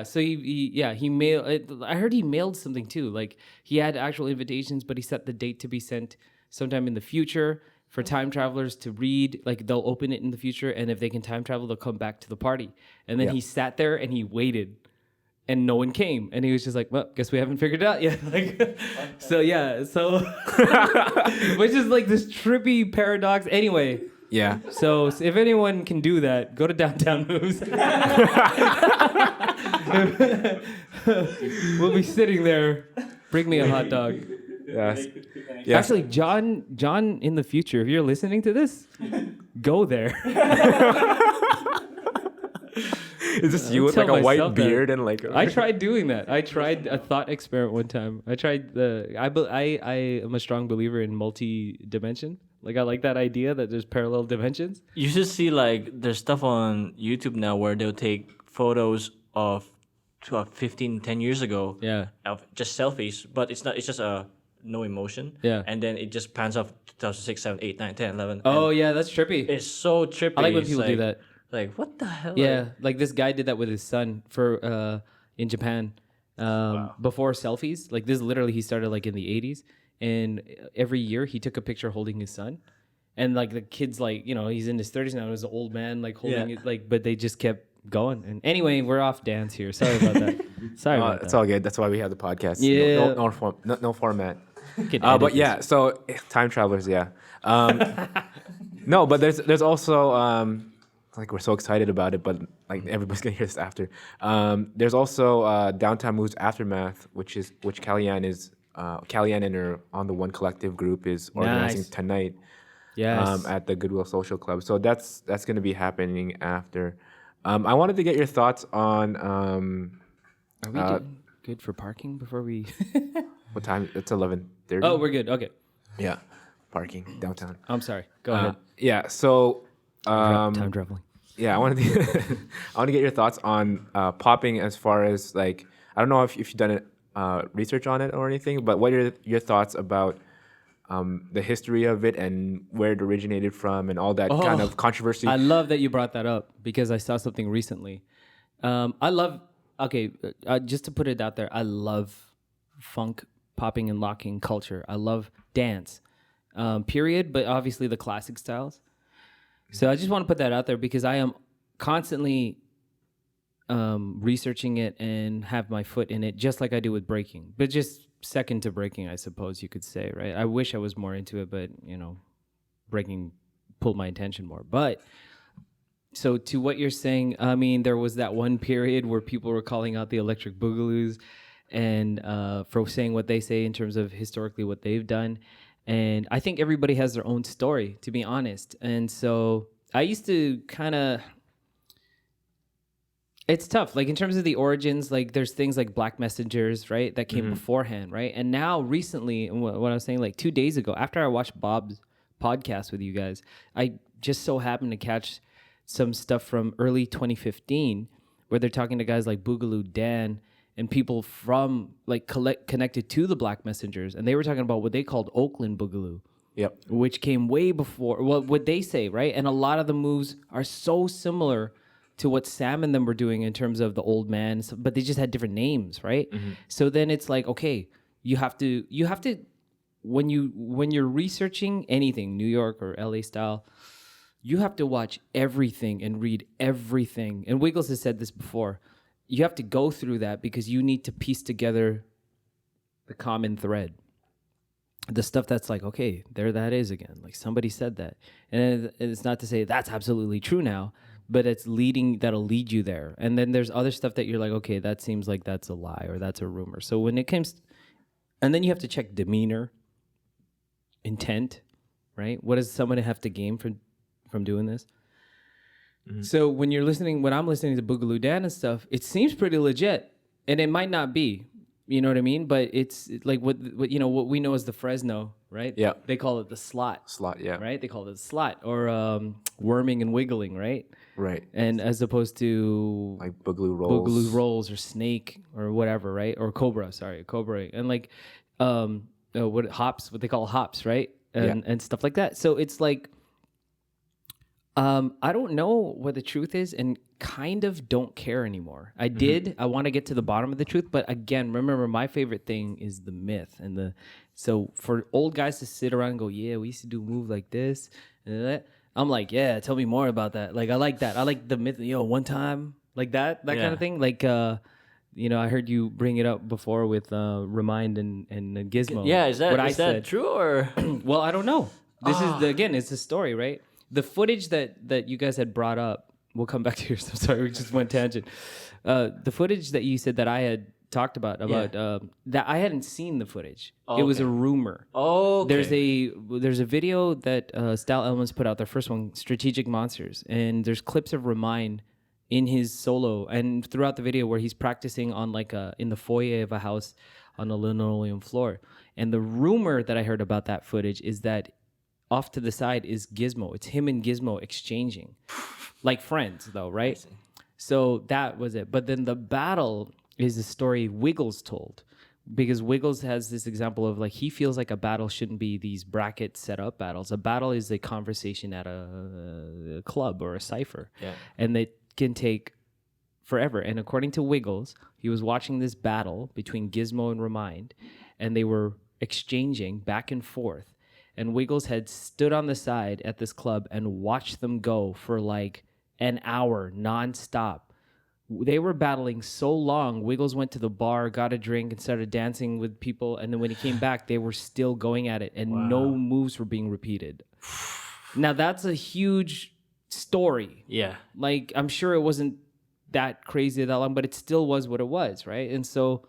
So he mailed. I heard he mailed something too. Like he had actual invitations, but he set the date to be sent sometime in the future for time travelers to read. Like they'll open it in the future, and if they can time travel, they'll come back to the party. And then he sat there and he waited, and no one came, and he was just like, "Well, guess we haven't figured it out yet." Like, so which is like this trippy paradox. Anyway. Yeah. So if anyone can do that, go to Downtown Moves. We'll be sitting there. Bring me a hot dog. Yes. Actually, John, in the future, if you're listening to this, go there. Is this you with tell like a white myself that. beard and like? I tried doing that. I tried a thought experiment one time. I am a strong believer in multi-dimension. Like I like that idea that there's parallel dimensions. You should see there's stuff on YouTube now where they'll take photos of 10 years ago. Yeah. Of just selfies, but it's not. It's just no emotion. Yeah. And then it just pans off 2006, 7, 8, 9, 10, 11. Oh yeah, that's trippy. It's so trippy. I like when It's people do that. Like what the hell? Yeah, like this guy did that with his son for in Japan before selfies. Like this, literally, he started like in the 80s, and every year he took a picture holding his son, and like the kid's like, he's in his 30s now, he's an old man like holding it, like, but they just kept going. And anyway, we're off dance here. Sorry about that. Sorry about It's that. all good. That's why we have the podcast. Yeah. No format. Can edit But this. yeah, so time travelers, yeah. No, but there's also like we're so excited about it, but like everybody's gonna hear this after. There's also Downtown Moves Aftermath, which Kellyanne is Kellyanne and her On the One Collective group is organizing Nice. tonight. Yes. At the Goodwill Social Club. So that's going to be happening after. I wanted to get your thoughts on Are we doing good for parking before we? what time? It's 11:30. Oh, we're good. Okay. Yeah, parking downtown. I'm sorry. Go ahead. Yeah. So Time traveling. yeah, I wanted to I want to get your thoughts on popping as far as like I don't know if you've done research on it or anything, but what are your thoughts about the history of it and where it originated from and all that kind of controversy? I love that you brought that up because I saw something recently. Just to put it out there, I love funk, popping and locking culture. I love dance, period, but obviously the classic styles. So I just want to put that out there because I am constantly researching it and have my foot in it, just like I do with breaking, but just second to breaking, I suppose you could say, right? I wish I was more into it, but breaking pulled my attention more. But so to what you're saying, I mean, there was that one period where people were calling out the electric boogaloos and for saying what they say in terms of historically what they've done. And I think everybody has their own story, to be honest. And so I used to kind of... It's tough. Like in terms of the origins, like there's things like Black Messengers, right? That came beforehand, right? And now recently, what I was saying like 2 days ago, after I watched Bob's podcast with you guys, I just so happened to catch some stuff from early 2015 where they're talking to guys like Boogaloo Dan and people from like connected to the Black Messengers. And they were talking about what they called Oakland Boogaloo. Yep. Which came way before what they say, right? And a lot of the moves are so similar to what Sam and them were doing in terms of the old man, but they just had different names, right? So then it's like, okay, you have to when you're researching anything, New York or LA style, you have to watch everything and read everything. And Wiggles has said this before. You have to go through that because you need to piece together the common thread. The stuff that's like, okay, there that is again. Like somebody said that. And it's not to say that's absolutely true now, but that'll lead you there. And then there's other stuff that you're like, okay, that seems like that's a lie or that's a rumor. So when it comes, and then you have to check demeanor, intent, right? What does someone have to gain from doing this? So when I'm listening to Boogaloo Dan and stuff, it seems pretty legit, and it might not be. You know what I mean? But it's like what we know as the Fresno, right? Yeah. They call it the slot. Slot, yeah. Right? They call it the slot or worming and wiggling, right? Right. And as opposed to like Boogaloo rolls or snake or whatever, right? Or cobra, and like what they call hops, right? And stuff like that. So it's like I don't know what the truth is and kind of don't care anymore. I want to get to the bottom of the truth, but again, remember my favorite thing is the myth and so for old guys to sit around and go, yeah, we used to do a move like this and that. I'm like, yeah, tell me more about that. Like, I like that. I like the myth, one time, like that kind of thing. Like, I heard you bring it up before with Remind and Gizmo. Yeah, is that true or? Well, I don't know. This is it's a story, right? The footage that you guys had brought up, we'll come back to yours. I'm sorry, we just went tangent. The footage that you said that I had talked about that I hadn't seen the footage. It was a rumor. Oh, okay. There's a video that Style Elements put out, their first one, Strategic Monsters, and there's clips of Remind in his solo and throughout the video where he's practicing on in the foyer of a house on a linoleum floor. And the rumor that I heard about that footage is that off to the side is Gizmo. It's him and Gizmo exchanging. Like friends, though, right? So that was it. But then the battle is a story Wiggles told. Because Wiggles has this example of he feels like a battle shouldn't be these bracket set up battles. A battle is a conversation at a club or a cipher. Yeah. And it can take forever. And according to Wiggles, he was watching this battle between Gizmo and Remind, and they were exchanging back and forth. And Wiggles had stood on the side at this club and watched them go for an hour nonstop. They were battling so long, Wiggles went to the bar, got a drink, and started dancing with people. And then when he came back, they were still going at it, and no moves were being repeated. Now, that's a huge story. Yeah. I'm sure it wasn't that crazy that long, but it still was what it was, right? And so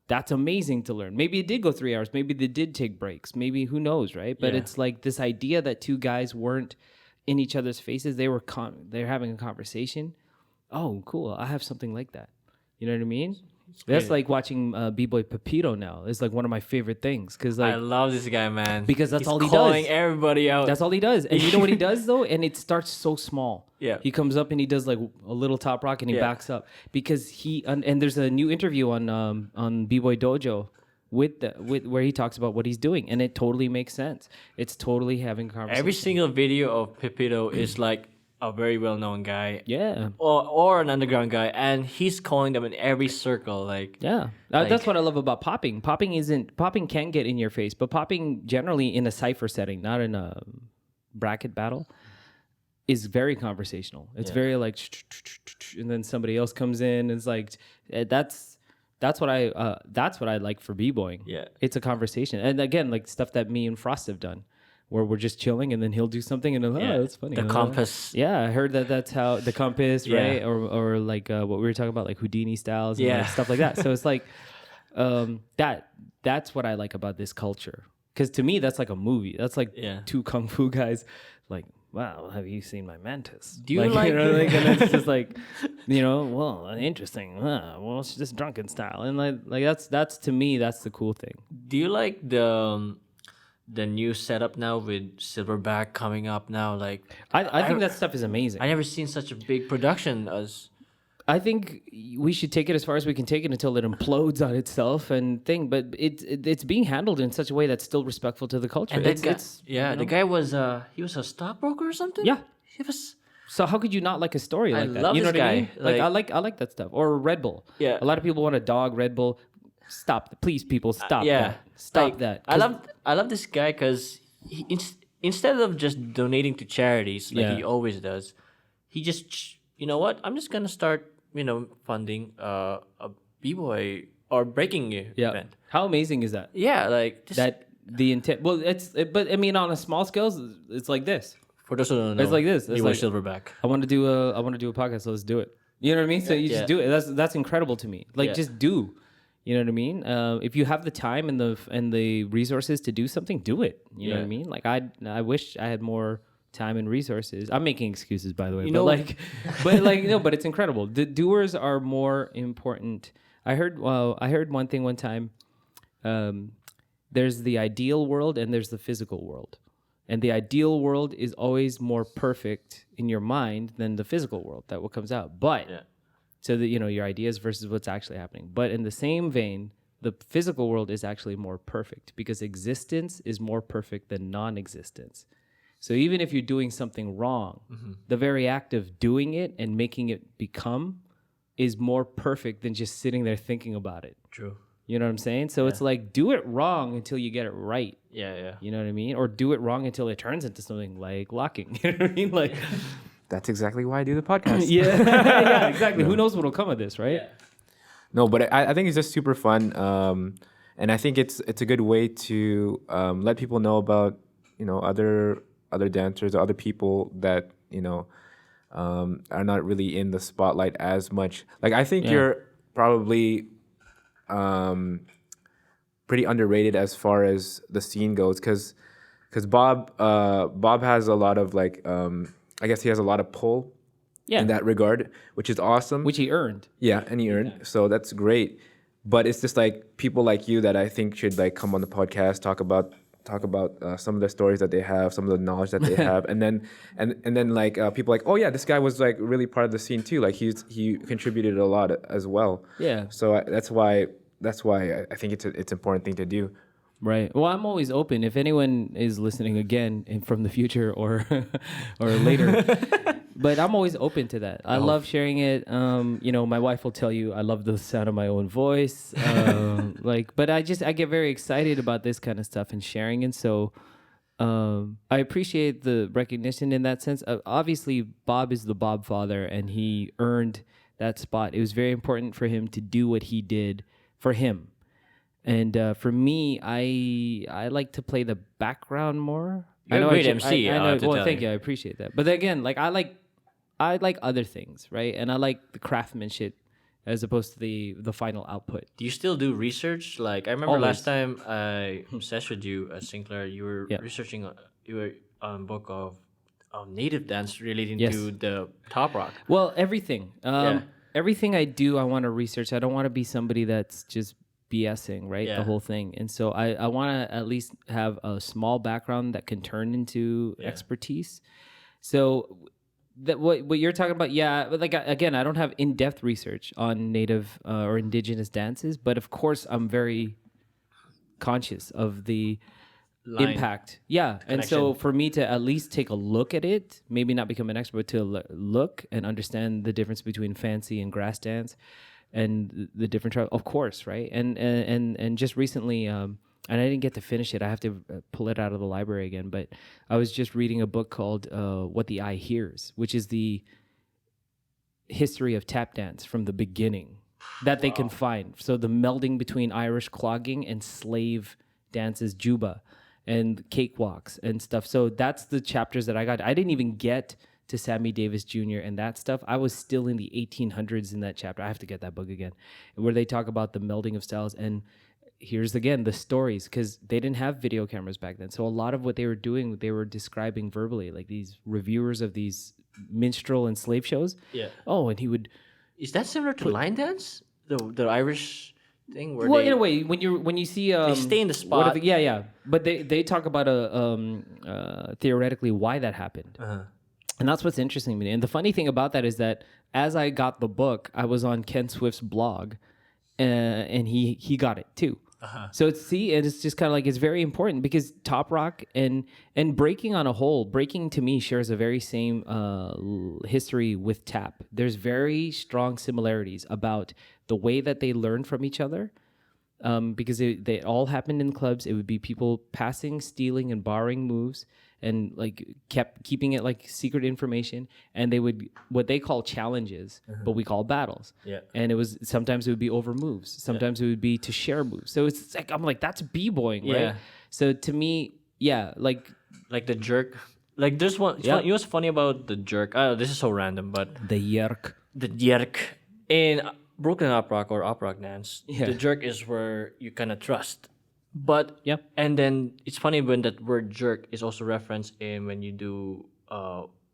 that's amazing to learn. Maybe it did go 3 hours. Maybe they did take breaks. Maybe who knows, right? But it's like this idea that two guys weren't in each other's faces. They're having a conversation. Oh, cool. I have something like that. You know what I mean? That's like watching B-Boy Pepito now. It's like one of my favorite things because like I love this guy, man. Because that's all he calling does. Everybody out. That's all he does. And you know what he does though? And it starts so small. Yeah. He comes up and he does like a little top rock and he backs up because and there's a new interview on B-Boy Dojo with where he talks about what he's doing and it totally makes sense. It's totally having a conversation. Every single video of Pepito is like a very well-known guy, or an underground guy, and he's calling them in every circle. That's what I love about popping. Popping can get in your face, but popping generally in a cipher setting, not in a bracket battle, is very conversational. It's very like, and then somebody else comes in. And it's like that's what I like for b-boying. Yeah, it's a conversation, and again, like stuff that me and Frost have done. Where we're just chilling and then he'll do something and that's funny. The compass. Yeah, I heard that's how the compass, right? Or like what we were talking about, like Houdini styles and like stuff like that. So it's like that's what I like about this culture. Because to me, that's like a movie. That's like two kung fu guys like, wow, have you seen my mantis? Do you like you know, like, and it's just like, you know, well, interesting. Well, it's just drunken style. And like that's to me, that's the cool thing. Do you like the new setup now with Silverback coming up now? Like I think that stuff is amazing. I never seen such a big production as. I think we should take it as far as we can take it until it implodes on itself and thing. But it's being handled in such a way that's still respectful to the culture. And the guy was he was a stockbroker or something. Yeah, he was. So how could you not like a story like that? Love you know this what guy. I mean? I like that stuff. Or Red Bull. Yeah, a lot of people want a dog Red Bull. Stop, please, people, stop that. Stop that. I love this guy because instead of just donating to charities like he always does, he just, you know what? I'm just gonna start, funding a b-boy or breaking event. How amazing is that? Yeah, like that the intent. Well, but I mean, on a small scale, it's like this. For those who don't know, it's like this. It's like Silverback. I want to do a podcast. So let's do it. You know what I mean? So you just do it. That's incredible to me. Like just do. You know what I mean? If you have the time and the resources to do something, do it. You know what I mean? Like I wish I had more time and resources. I'm making excuses, by the way, but it's incredible. The doers are more important. I heard one thing one time. There's the ideal world and there's the physical world, and the ideal world is always more perfect in your mind than the physical world that what comes out. But so that your ideas versus what's actually happening. But in the same vein, the physical world is actually more perfect because existence is more perfect than non-existence. So even if you're doing something wrong, the very act of doing it and making it become is more perfect than just sitting there thinking about it. True. You know what I'm saying? So it's like, do it wrong until you get it right. Yeah. You know what I mean? Or do it wrong until it turns into something like locking. You know what I mean? Like... That's exactly why I do the podcast. yeah, exactly. Who knows what'll come of this, right? Yeah. No, but I think it's just super fun, and I think it's a good way to let people know about other dancers or other people that are not really in the spotlight as much. Like I think you're probably pretty underrated as far as the scene goes, because Bob has a lot of like. I guess he has a lot of pull in that regard, which is awesome. Which he earned. Yeah, and he earned. So that's great. But it's just like people like you that I think should like come on the podcast, talk about some of the stories that they have, some of the knowledge that they have, and then like people like, oh yeah, this guy was like really part of the scene too. Like he contributed a lot as well. Yeah. So that's why I think it's an important thing to do. Right. Well, I'm always open. If anyone is listening again and from the future or later, but I'm always open to that. I love sharing it. My wife will tell you I love the sound of my own voice. But I get very excited about this kind of stuff and sharing. And so I appreciate the recognition in that sense. Obviously, Bob is the Bob father, and he earned that spot. It was very important for him to do what he did for him. And for me, I like to play the background more. You're a great MC. I know. Well, thank you. I appreciate that. But again, like I like other things, right? And I like the craftsmanship as opposed to the final output. Do you still do research? Like I remember Always. last time I sessioned with you at Sinclair, you were Yeah. researching. You were on a book of native dance relating Yes. to the top rock. Well, everything. Yeah. Everything I do, I want to research. I don't want to be somebody that's just BSing, right? Yeah. The whole thing. And so I want to at least have a small background that can turn into expertise. So that what you're talking about, yeah. But like again, I don't have in-depth research on native or indigenous dances, but of course, I'm very conscious of the impact. Yeah. And so for me to at least take a look at it, maybe not become an expert, but to look and understand the difference between fancy and grass dance and the different tribes, of course, right? And just recently, and I didn't get to finish it. I have to pull it out of the library again. But I was just reading a book called What the Eye Hears, which is the history of tap dance from the beginning that they can find. So the melding between Irish clogging and slave dances, juba, and cakewalks and stuff. So that's the chapters that I got. I didn't even get to Sammy Davis Jr. and that stuff. I was still in the 1800s in that chapter. I have to get that book again, where they talk about the melding of styles. And here's again the stories, because they didn't have video cameras back then. So a lot of what they were doing, they were describing verbally, like these reviewers of these minstrel and slave shows. Yeah. Oh, and he would. Is that similar to line dance? The Irish thing where Well, they, in a way, when you see they stay in the spot. yeah. But they talk about theoretically why that happened. And that's what's interesting to me. And the funny thing about that is that as I got the book, I was on Ken Swift's blog, and he got it too. So it's just kind of like, it's very important, because top rock and breaking on a whole, breaking to me shares a very same history with tap. There's very strong similarities about the way that they learn from each other. Because they all happened in clubs. It would be people passing, stealing, and borrowing moves, and like kept keeping it like secret information. And they would what they call challenges, but we call battles. Yeah. And sometimes it would be over moves. Sometimes it would be to share moves. So it's like, I'm like, that's b-boying, right? Yeah. So to me, yeah, like the jerk. Like there's one. You know what's funny about the jerk? This is so random, but the yerk. the jerk in Brooklyn op rock or op rock dance, the jerk is where you kind of trust. But and then it's funny when that word jerk is also referenced in when you do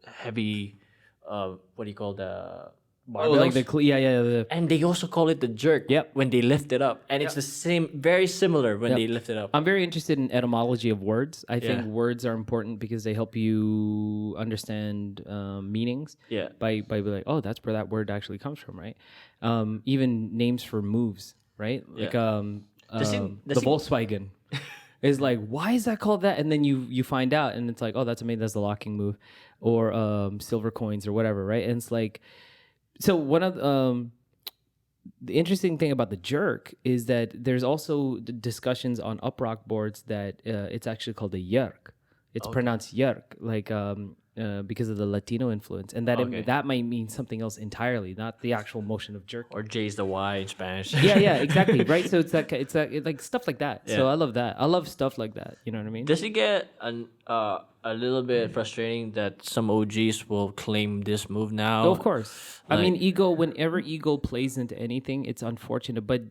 heavy, what do you call the barbells? Oh, like the And they also call it the jerk when they lift it up, and it's the same, very similar when they lift it up. I'm very interested in etymology of words. I think words are important because they help you understand meanings. Yeah. By being like, oh, that's where that word actually comes from, right? Even names for moves, right? Like the Volkswagen is like, why is that called that? And then you find out, and it's like, oh, that's the locking move, or silver coins or whatever, right? And it's like, so one of the interesting thing about the jerk is that there's also discussions on uprock boards that it's actually called a yerk. It's pronounced yerk, like because of the Latino influence, and that might mean something else entirely, not the actual motion of jerk. Or J's the Y in Spanish. yeah, exactly, right. So it's like stuff like that. So I love that. I love stuff like that. You know what I mean? Does it get a little bit frustrating that some OGs will claim this move now? Oh, of course. I mean, whenever ego plays into anything, it's unfortunate, but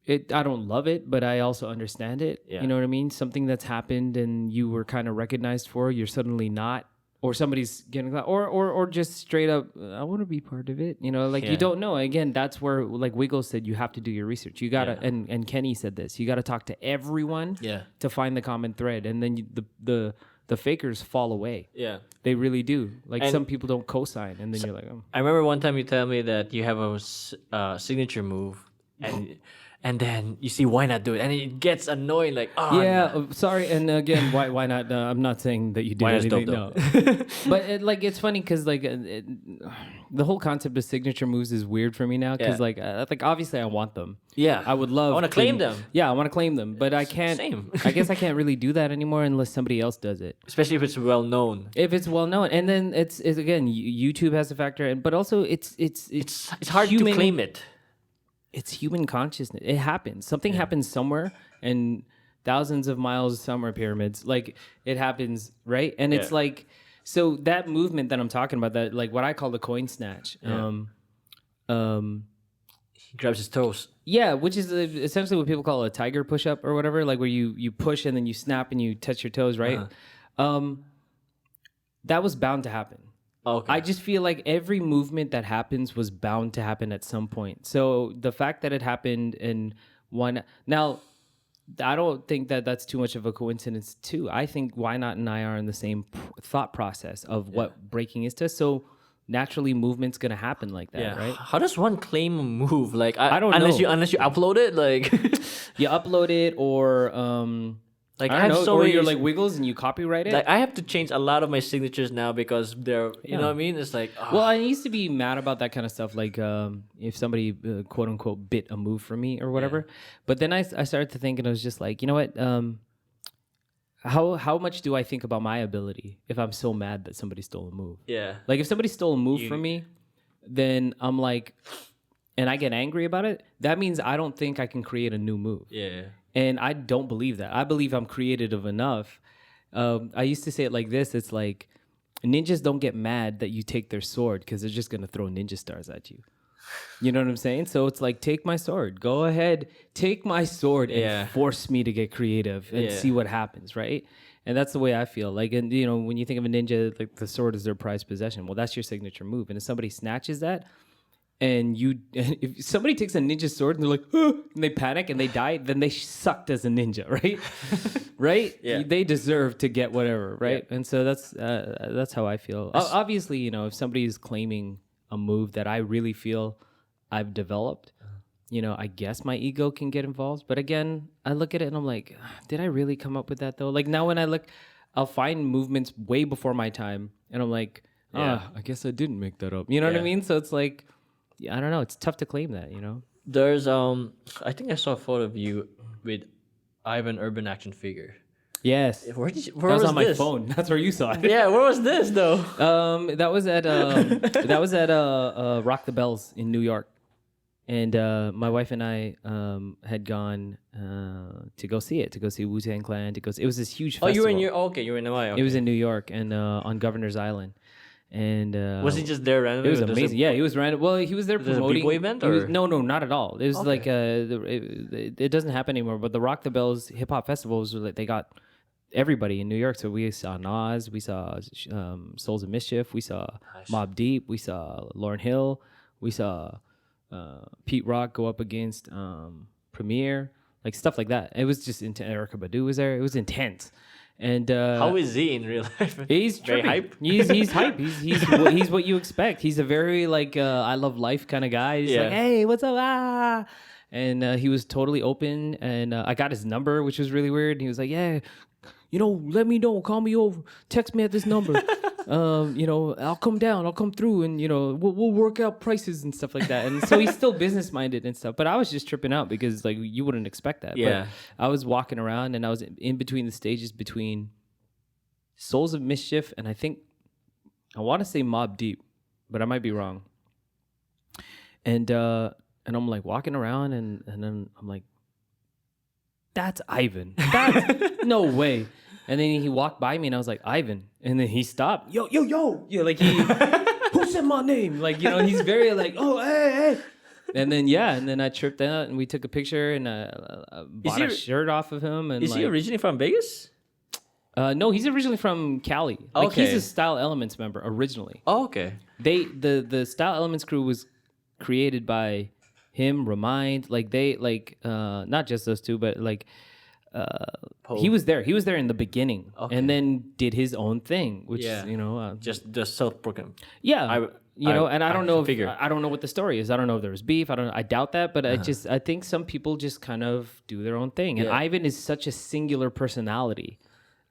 I don't love it, but I also understand it. Yeah. You know what I mean? Something that's happened and you were kind of recognized for, you're suddenly not, or somebody's getting that, or just straight up, I want to be part of it. You know, like you don't know. Again, that's where, like Wiggle said, you have to do your research. You gotta, and Kenny said this, you gotta talk to everyone to find the common thread, and then the fakers fall away. Yeah. They really do. Like, some people don't co-sign, and then you're like, oh. I remember one time you tell me that you have a signature move, and then you see why not do it, and it gets annoying. Like, sorry. And again, why not? I'm not saying that you did anything. No, but it's funny because the whole concept of signature moves is weird for me now because like obviously I want them. Yeah, I would love. I want to claim them. Yeah, I want to claim them, but I can't. Same. I guess I can't really do that anymore unless somebody else does it. Especially if it's well known. If it's well known, and then it's again YouTube has a factor, but also it's hard to claim it. It's human consciousness. It happens. Something happens somewhere, and thousands of miles somewhere pyramids. Like it happens, right? And it's like, so that movement that I'm talking about, that like what I call the coin snatch. He grabs his toes. Yeah, which is essentially what people call a tiger push-up or whatever, like where you push and then you snap and you touch your toes, right? That was bound to happen. Okay. I just feel like every movement that happens was bound to happen at some point. So the fact that it happened in one... Now, I don't think that that's too much of a coincidence, too. I think Why Not and I are in the same thought process of what breaking is to us. So naturally, movement's going to happen like that, right? How does one claim a move? Like I don't know. Unless you upload it, like... You upload it or... Like I don't know, or you're like Wiggles and you copyright it. Like I have to change a lot of my signatures now because they're, you know what I mean? It's like, well, I used to be mad about that kind of stuff. Like if somebody quote unquote bit a move from me or whatever. But then I started to think and I was just like, you know what? How much do I think about my ability if I'm so mad that somebody stole a move? Yeah. Like if somebody stole a move from me, then I'm like, and I get angry about it. That means I don't think I can create a new move. Yeah. And I don't believe that. I believe I'm creative enough. I used to say it like this. It's like ninjas don't get mad that you take their sword because they're just going to throw ninja stars at you. You know what I'm saying? So it's like, take my sword. Go ahead. Take my sword and force me to get creative and see what happens, right? And that's the way I feel. Like, and you know, when you think of a ninja, like the sword is their prized possession. Well, that's your signature move. And if somebody snatches that, and if somebody takes a ninja sword and they're like, and they panic and they die, then they sucked as a ninja, right? Right? Yeah. They deserve to get whatever, right? Yeah. And so that's how I feel. Obviously, you know, if somebody is claiming a move that I really feel I've developed, you know, I guess my ego can get involved. But again, I look at it and I'm like, did I really come up with that though? Like now when I look, I'll find movements way before my time, and I'm like, I guess I didn't make that up. You know what I mean? So it's like, I don't know. It's tough to claim that, you know. There's I think I saw a photo of you with Ivan Urban Action Figure. Yes. Where that was on my phone. That's where you saw it. Yeah, where was this though? That was at Rock the Bells in New York, and my wife and I had gone to go see it, to go see Wu-Tang Clan, to go see. It was this huge festival. Oh, you were in you were in Hawaii. Okay. It was in New York and on Governor's Island. And was he just there randomly? It was amazing. Yeah, he was random. Well, he was there promoting. Was it a B-boy event or no, not at all. It was like it doesn't happen anymore. But the Rock the Bells hip hop festivals were like, they got everybody in New York. So we saw Nas, we saw Souls of Mischief, we saw Mobb Deep, we saw Lauryn Hill, we saw Pete Rock go up against Premier, like stuff like that. It was just intense. Erykah Badu was there. It was intense. And how is he in real life? He's very hype. He's hype. He's what you expect. He's a very like I love life kind of guy. He's like, hey, what's up? Ah. And he was totally open. And I got his number, which was really weird. And he was like, yeah, you know, let me know. Call me over. Text me at this number. You know, I'll come down. I'll come through, and you know, we'll work out prices and stuff like that. And so he's still business minded and stuff. But I was just tripping out because like you wouldn't expect that. Yeah. But I was walking around and I was in between the stages between Souls of Mischief and I want to say Mobb Deep, but I might be wrong. And I'm like walking around and then I'm like, that's Ivan. That's no way. And then he walked by me and I was like, Ivan. And then he stopped. Yo. Yeah, like who said my name? Like, you know, he's very like, oh, hey. And then I tripped out and we took a picture and bought a shirt off of him. And is he originally from Vegas? No, he's originally from Cali. Like he's a Style Elements member originally. Oh, okay. The Style Elements crew was created by him, Remind, like they like not just those two, but like he was there in the beginning, and then did his own thing, which you know just the self-proclaimed. Yeah, I don't know I don't know what the story is. I don't know if there was beef. I doubt that, but I think some people just kind of do their own thing. And Ivan is such a singular personality.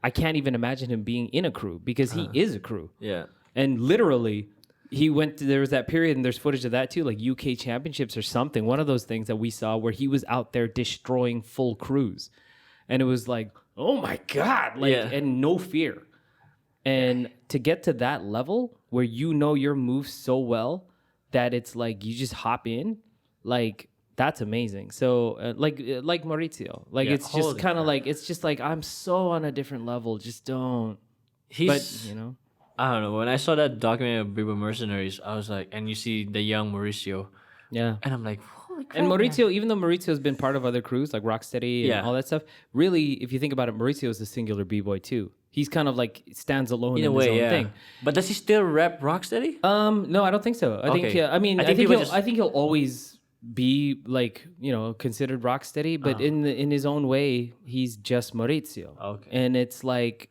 I can't even imagine him being in a crew because he is a crew. Yeah, and literally. There was that period, and there's footage of that too, like UK championships or something. One of those things that we saw where he was out there destroying full crews. And it was like, oh my God, like, and no fear. And to get to that level where you know your moves so well that it's like you just hop in, like that's amazing. So like Maurizio, like it's just kind of like, it's just like, I'm so on a different level. Just don't. But, you know. I don't know. When I saw that documentary of Bboy Mercenaries, I was like, and you see the young Mauricio, Yeah. And I'm like, holy crap. And man. Maurizio, even though Maurizio's been part of other crews like Rocksteady and all that stuff, really, if you think about it, Maurizio is a singular b-boy too. He's kind of like stands alone in a way, his own thing. But does he still rep Rocksteady? No, I don't think so. I think I think he'll always be like, you know, considered Rocksteady, but in his own way, he's just Maurizio. Okay. And it's like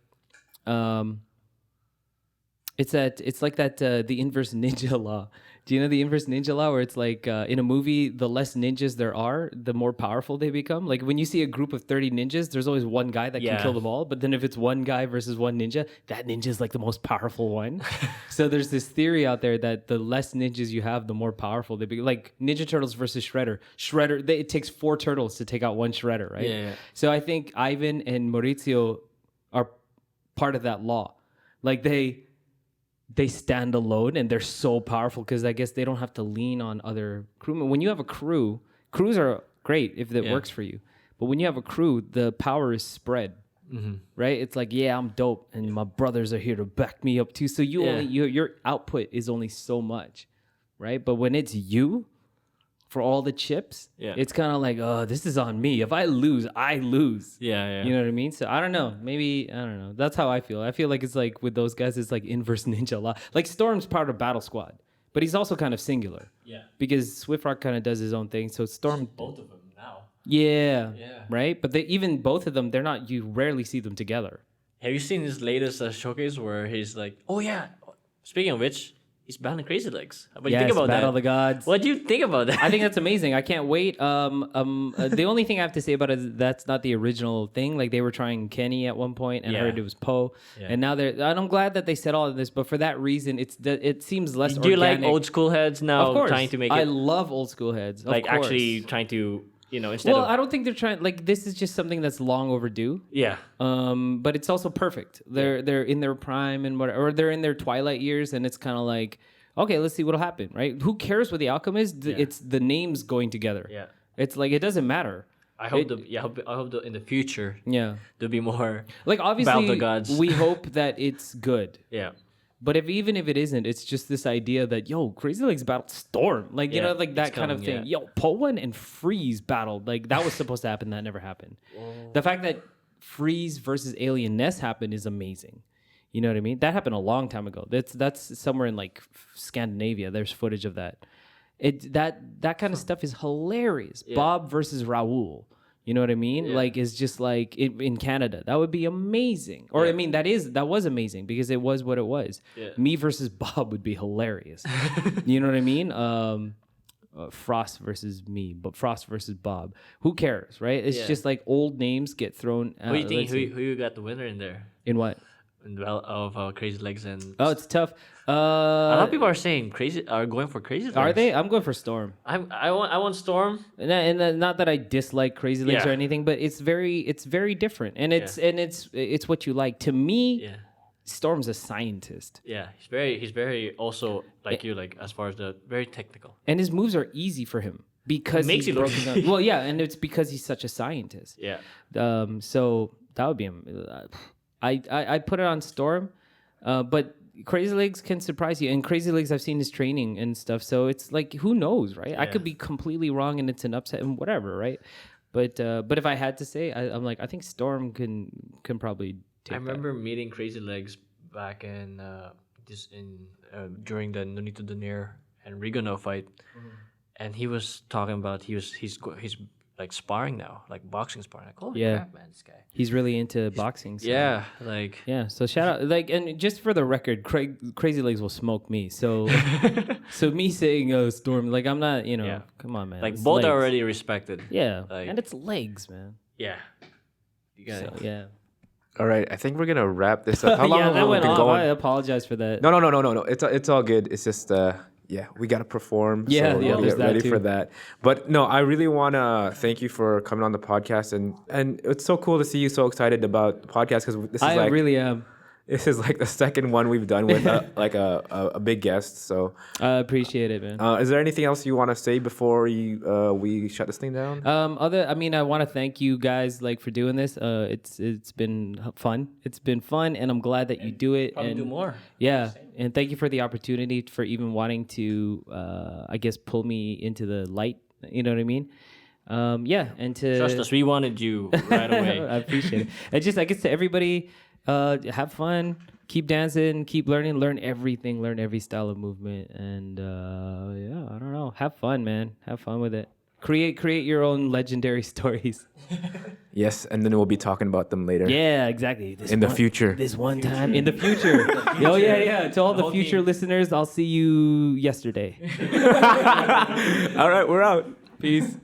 it's like that the inverse ninja law. Do you know the inverse ninja law where it's like in a movie, the less ninjas there are, the more powerful they become? Like when you see a group of 30 ninjas, there's always one guy that can kill them all. But then if it's one guy versus one ninja, that ninja is like the most powerful one. So there's this theory out there that the less ninjas you have, the more powerful they become. Like Ninja Turtles versus Shredder. It takes 4 turtles to take out one Shredder, right? Yeah. So I think Ivan and Maurizio are part of that law. Like they stand alone and they're so powerful because I guess they don't have to lean on other crewmen. When you have a crew, crews are great if it works for you. But when you have a crew, the power is spread, right? It's like, yeah, I'm dope and my brothers are here to back me up too. So your output is only so much, right? But when it's you for all the chips, it's kind of like, oh, this is on me. If I lose, I lose. Yeah. You know what I mean? So I don't know. Maybe, I don't know. That's how I feel. I feel like it's like with those guys, it's like inverse ninja law. Like Storm's part of Battle Squad, but he's also kind of singular. Yeah. Because Swift kind of does his own thing. So Storm. Both of them now. Yeah. Right? But even both of them, you rarely see them together. Have you seen his latest showcase where he's like, oh yeah, speaking of which, he's battling Crazy Legs. What do you think about Battle that? of the Gods. What do you think about that? I think that's amazing. I can't wait. The only thing I have to say about it is that's not the original thing. Like they were trying Kenny at one point, and I heard it was Poe, and now they're. And I'm glad that they said all of this, but for that reason, it seems less. Do you organic. like old school heads now? Of course, trying to make it. I love old school heads. Like actually trying to, instead of. I don't think they're trying. Like this is just something that's long overdue. Yeah. But it's also perfect. They're in their prime and whatever, or they're in their twilight years, and it's kind of like. Okay, let's see what'll happen, right? Who cares what the outcome is? It's the names going together. Yeah. It's like it doesn't matter. I hope in the future there'll be more like obviously Battle of the Gods. We hope that it's good. Yeah. But even if it isn't, it's just this idea that Crazy Legs battled Storm. Like you know, like that kind of thing. Poe and Freeze battled. Like that was supposed to happen, that never happened. The fact that Freeze versus Alien Ness happened is amazing. You know what I mean? That happened a long time ago. That's somewhere in like Scandinavia. There's footage of that. That kind of stuff is hilarious. Yeah. Bob versus Raul. You know what I mean? Yeah. Like it's just like in Canada. That would be amazing. Or I mean that was amazing because it was what it was. Yeah. Me versus Bob would be hilarious. You know what I mean? Frost versus me, but Frost versus Bob. Who cares, right? It's just like old names get thrown. Who do you think? Who you got the winner in there? In what? Of Crazy Legs and it's tough. A lot of people are going for Crazy Legs. Are they? I'm going for Storm. I want Storm. And not that I dislike Crazy Legs or anything, but it's very different, and it's what you like. To me, Storm's a scientist. Yeah, he's very also like you, like as far as the very technical. And his moves are easy for him because he's broken down. Well, yeah, and it's because he's such a scientist. Yeah. So that would be I put it on Storm, but Crazy Legs can surprise you. And Crazy Legs, I've seen his training and stuff, so it's like who knows, right? Yeah. I could be completely wrong, and it's an upset and whatever, right? But if I had to say, I'm like I think Storm can probably. I remember meeting Crazy Legs back in during the Nonito Donaire and Rigano fight, and he was talking about he's like sparring now, like boxing sparring. Like, holy crap, man, this guy. He's really into boxing. So. Yeah, So shout out, like, and just for the record, Crazy Legs will smoke me. So, so me saying Storm, like, I'm not, come on, man. Like it's both legs. are already respected. Yeah, like, and it's legs, man. Yeah. You got it. Yeah. All right, I think we're gonna wrap this up. How long have we been going? I apologize for that. No. It's all good. It's just we gotta perform. Yeah, so we'll get ready too. for that. But no, I really wanna thank you for coming on the podcast, and it's so cool to see you so excited about the podcast because this is I really am. This is like the second one we've done with a big guest. So I appreciate it, man. Is there anything else you want to say before we shut this thing down? I want to thank you guys for doing this. It's been fun. It's been fun, and I'm glad that you do it. Probably and do more. Yeah, and thank you for the opportunity for even wanting to, I guess, pull me into the light. You know what I mean? And to Trust us, we wanted you right away. I appreciate it. And just, I guess, to everybody, have fun, keep dancing, keep learning, learn everything, learn every style of movement, and I don't know, have fun, man, have fun with it. Create your own legendary stories. Yes, and then we'll be talking about them later. Yeah, exactly. The future. This one time in the future. Oh yeah. To all the future listeners, I'll see you yesterday. All right, we're out. Peace.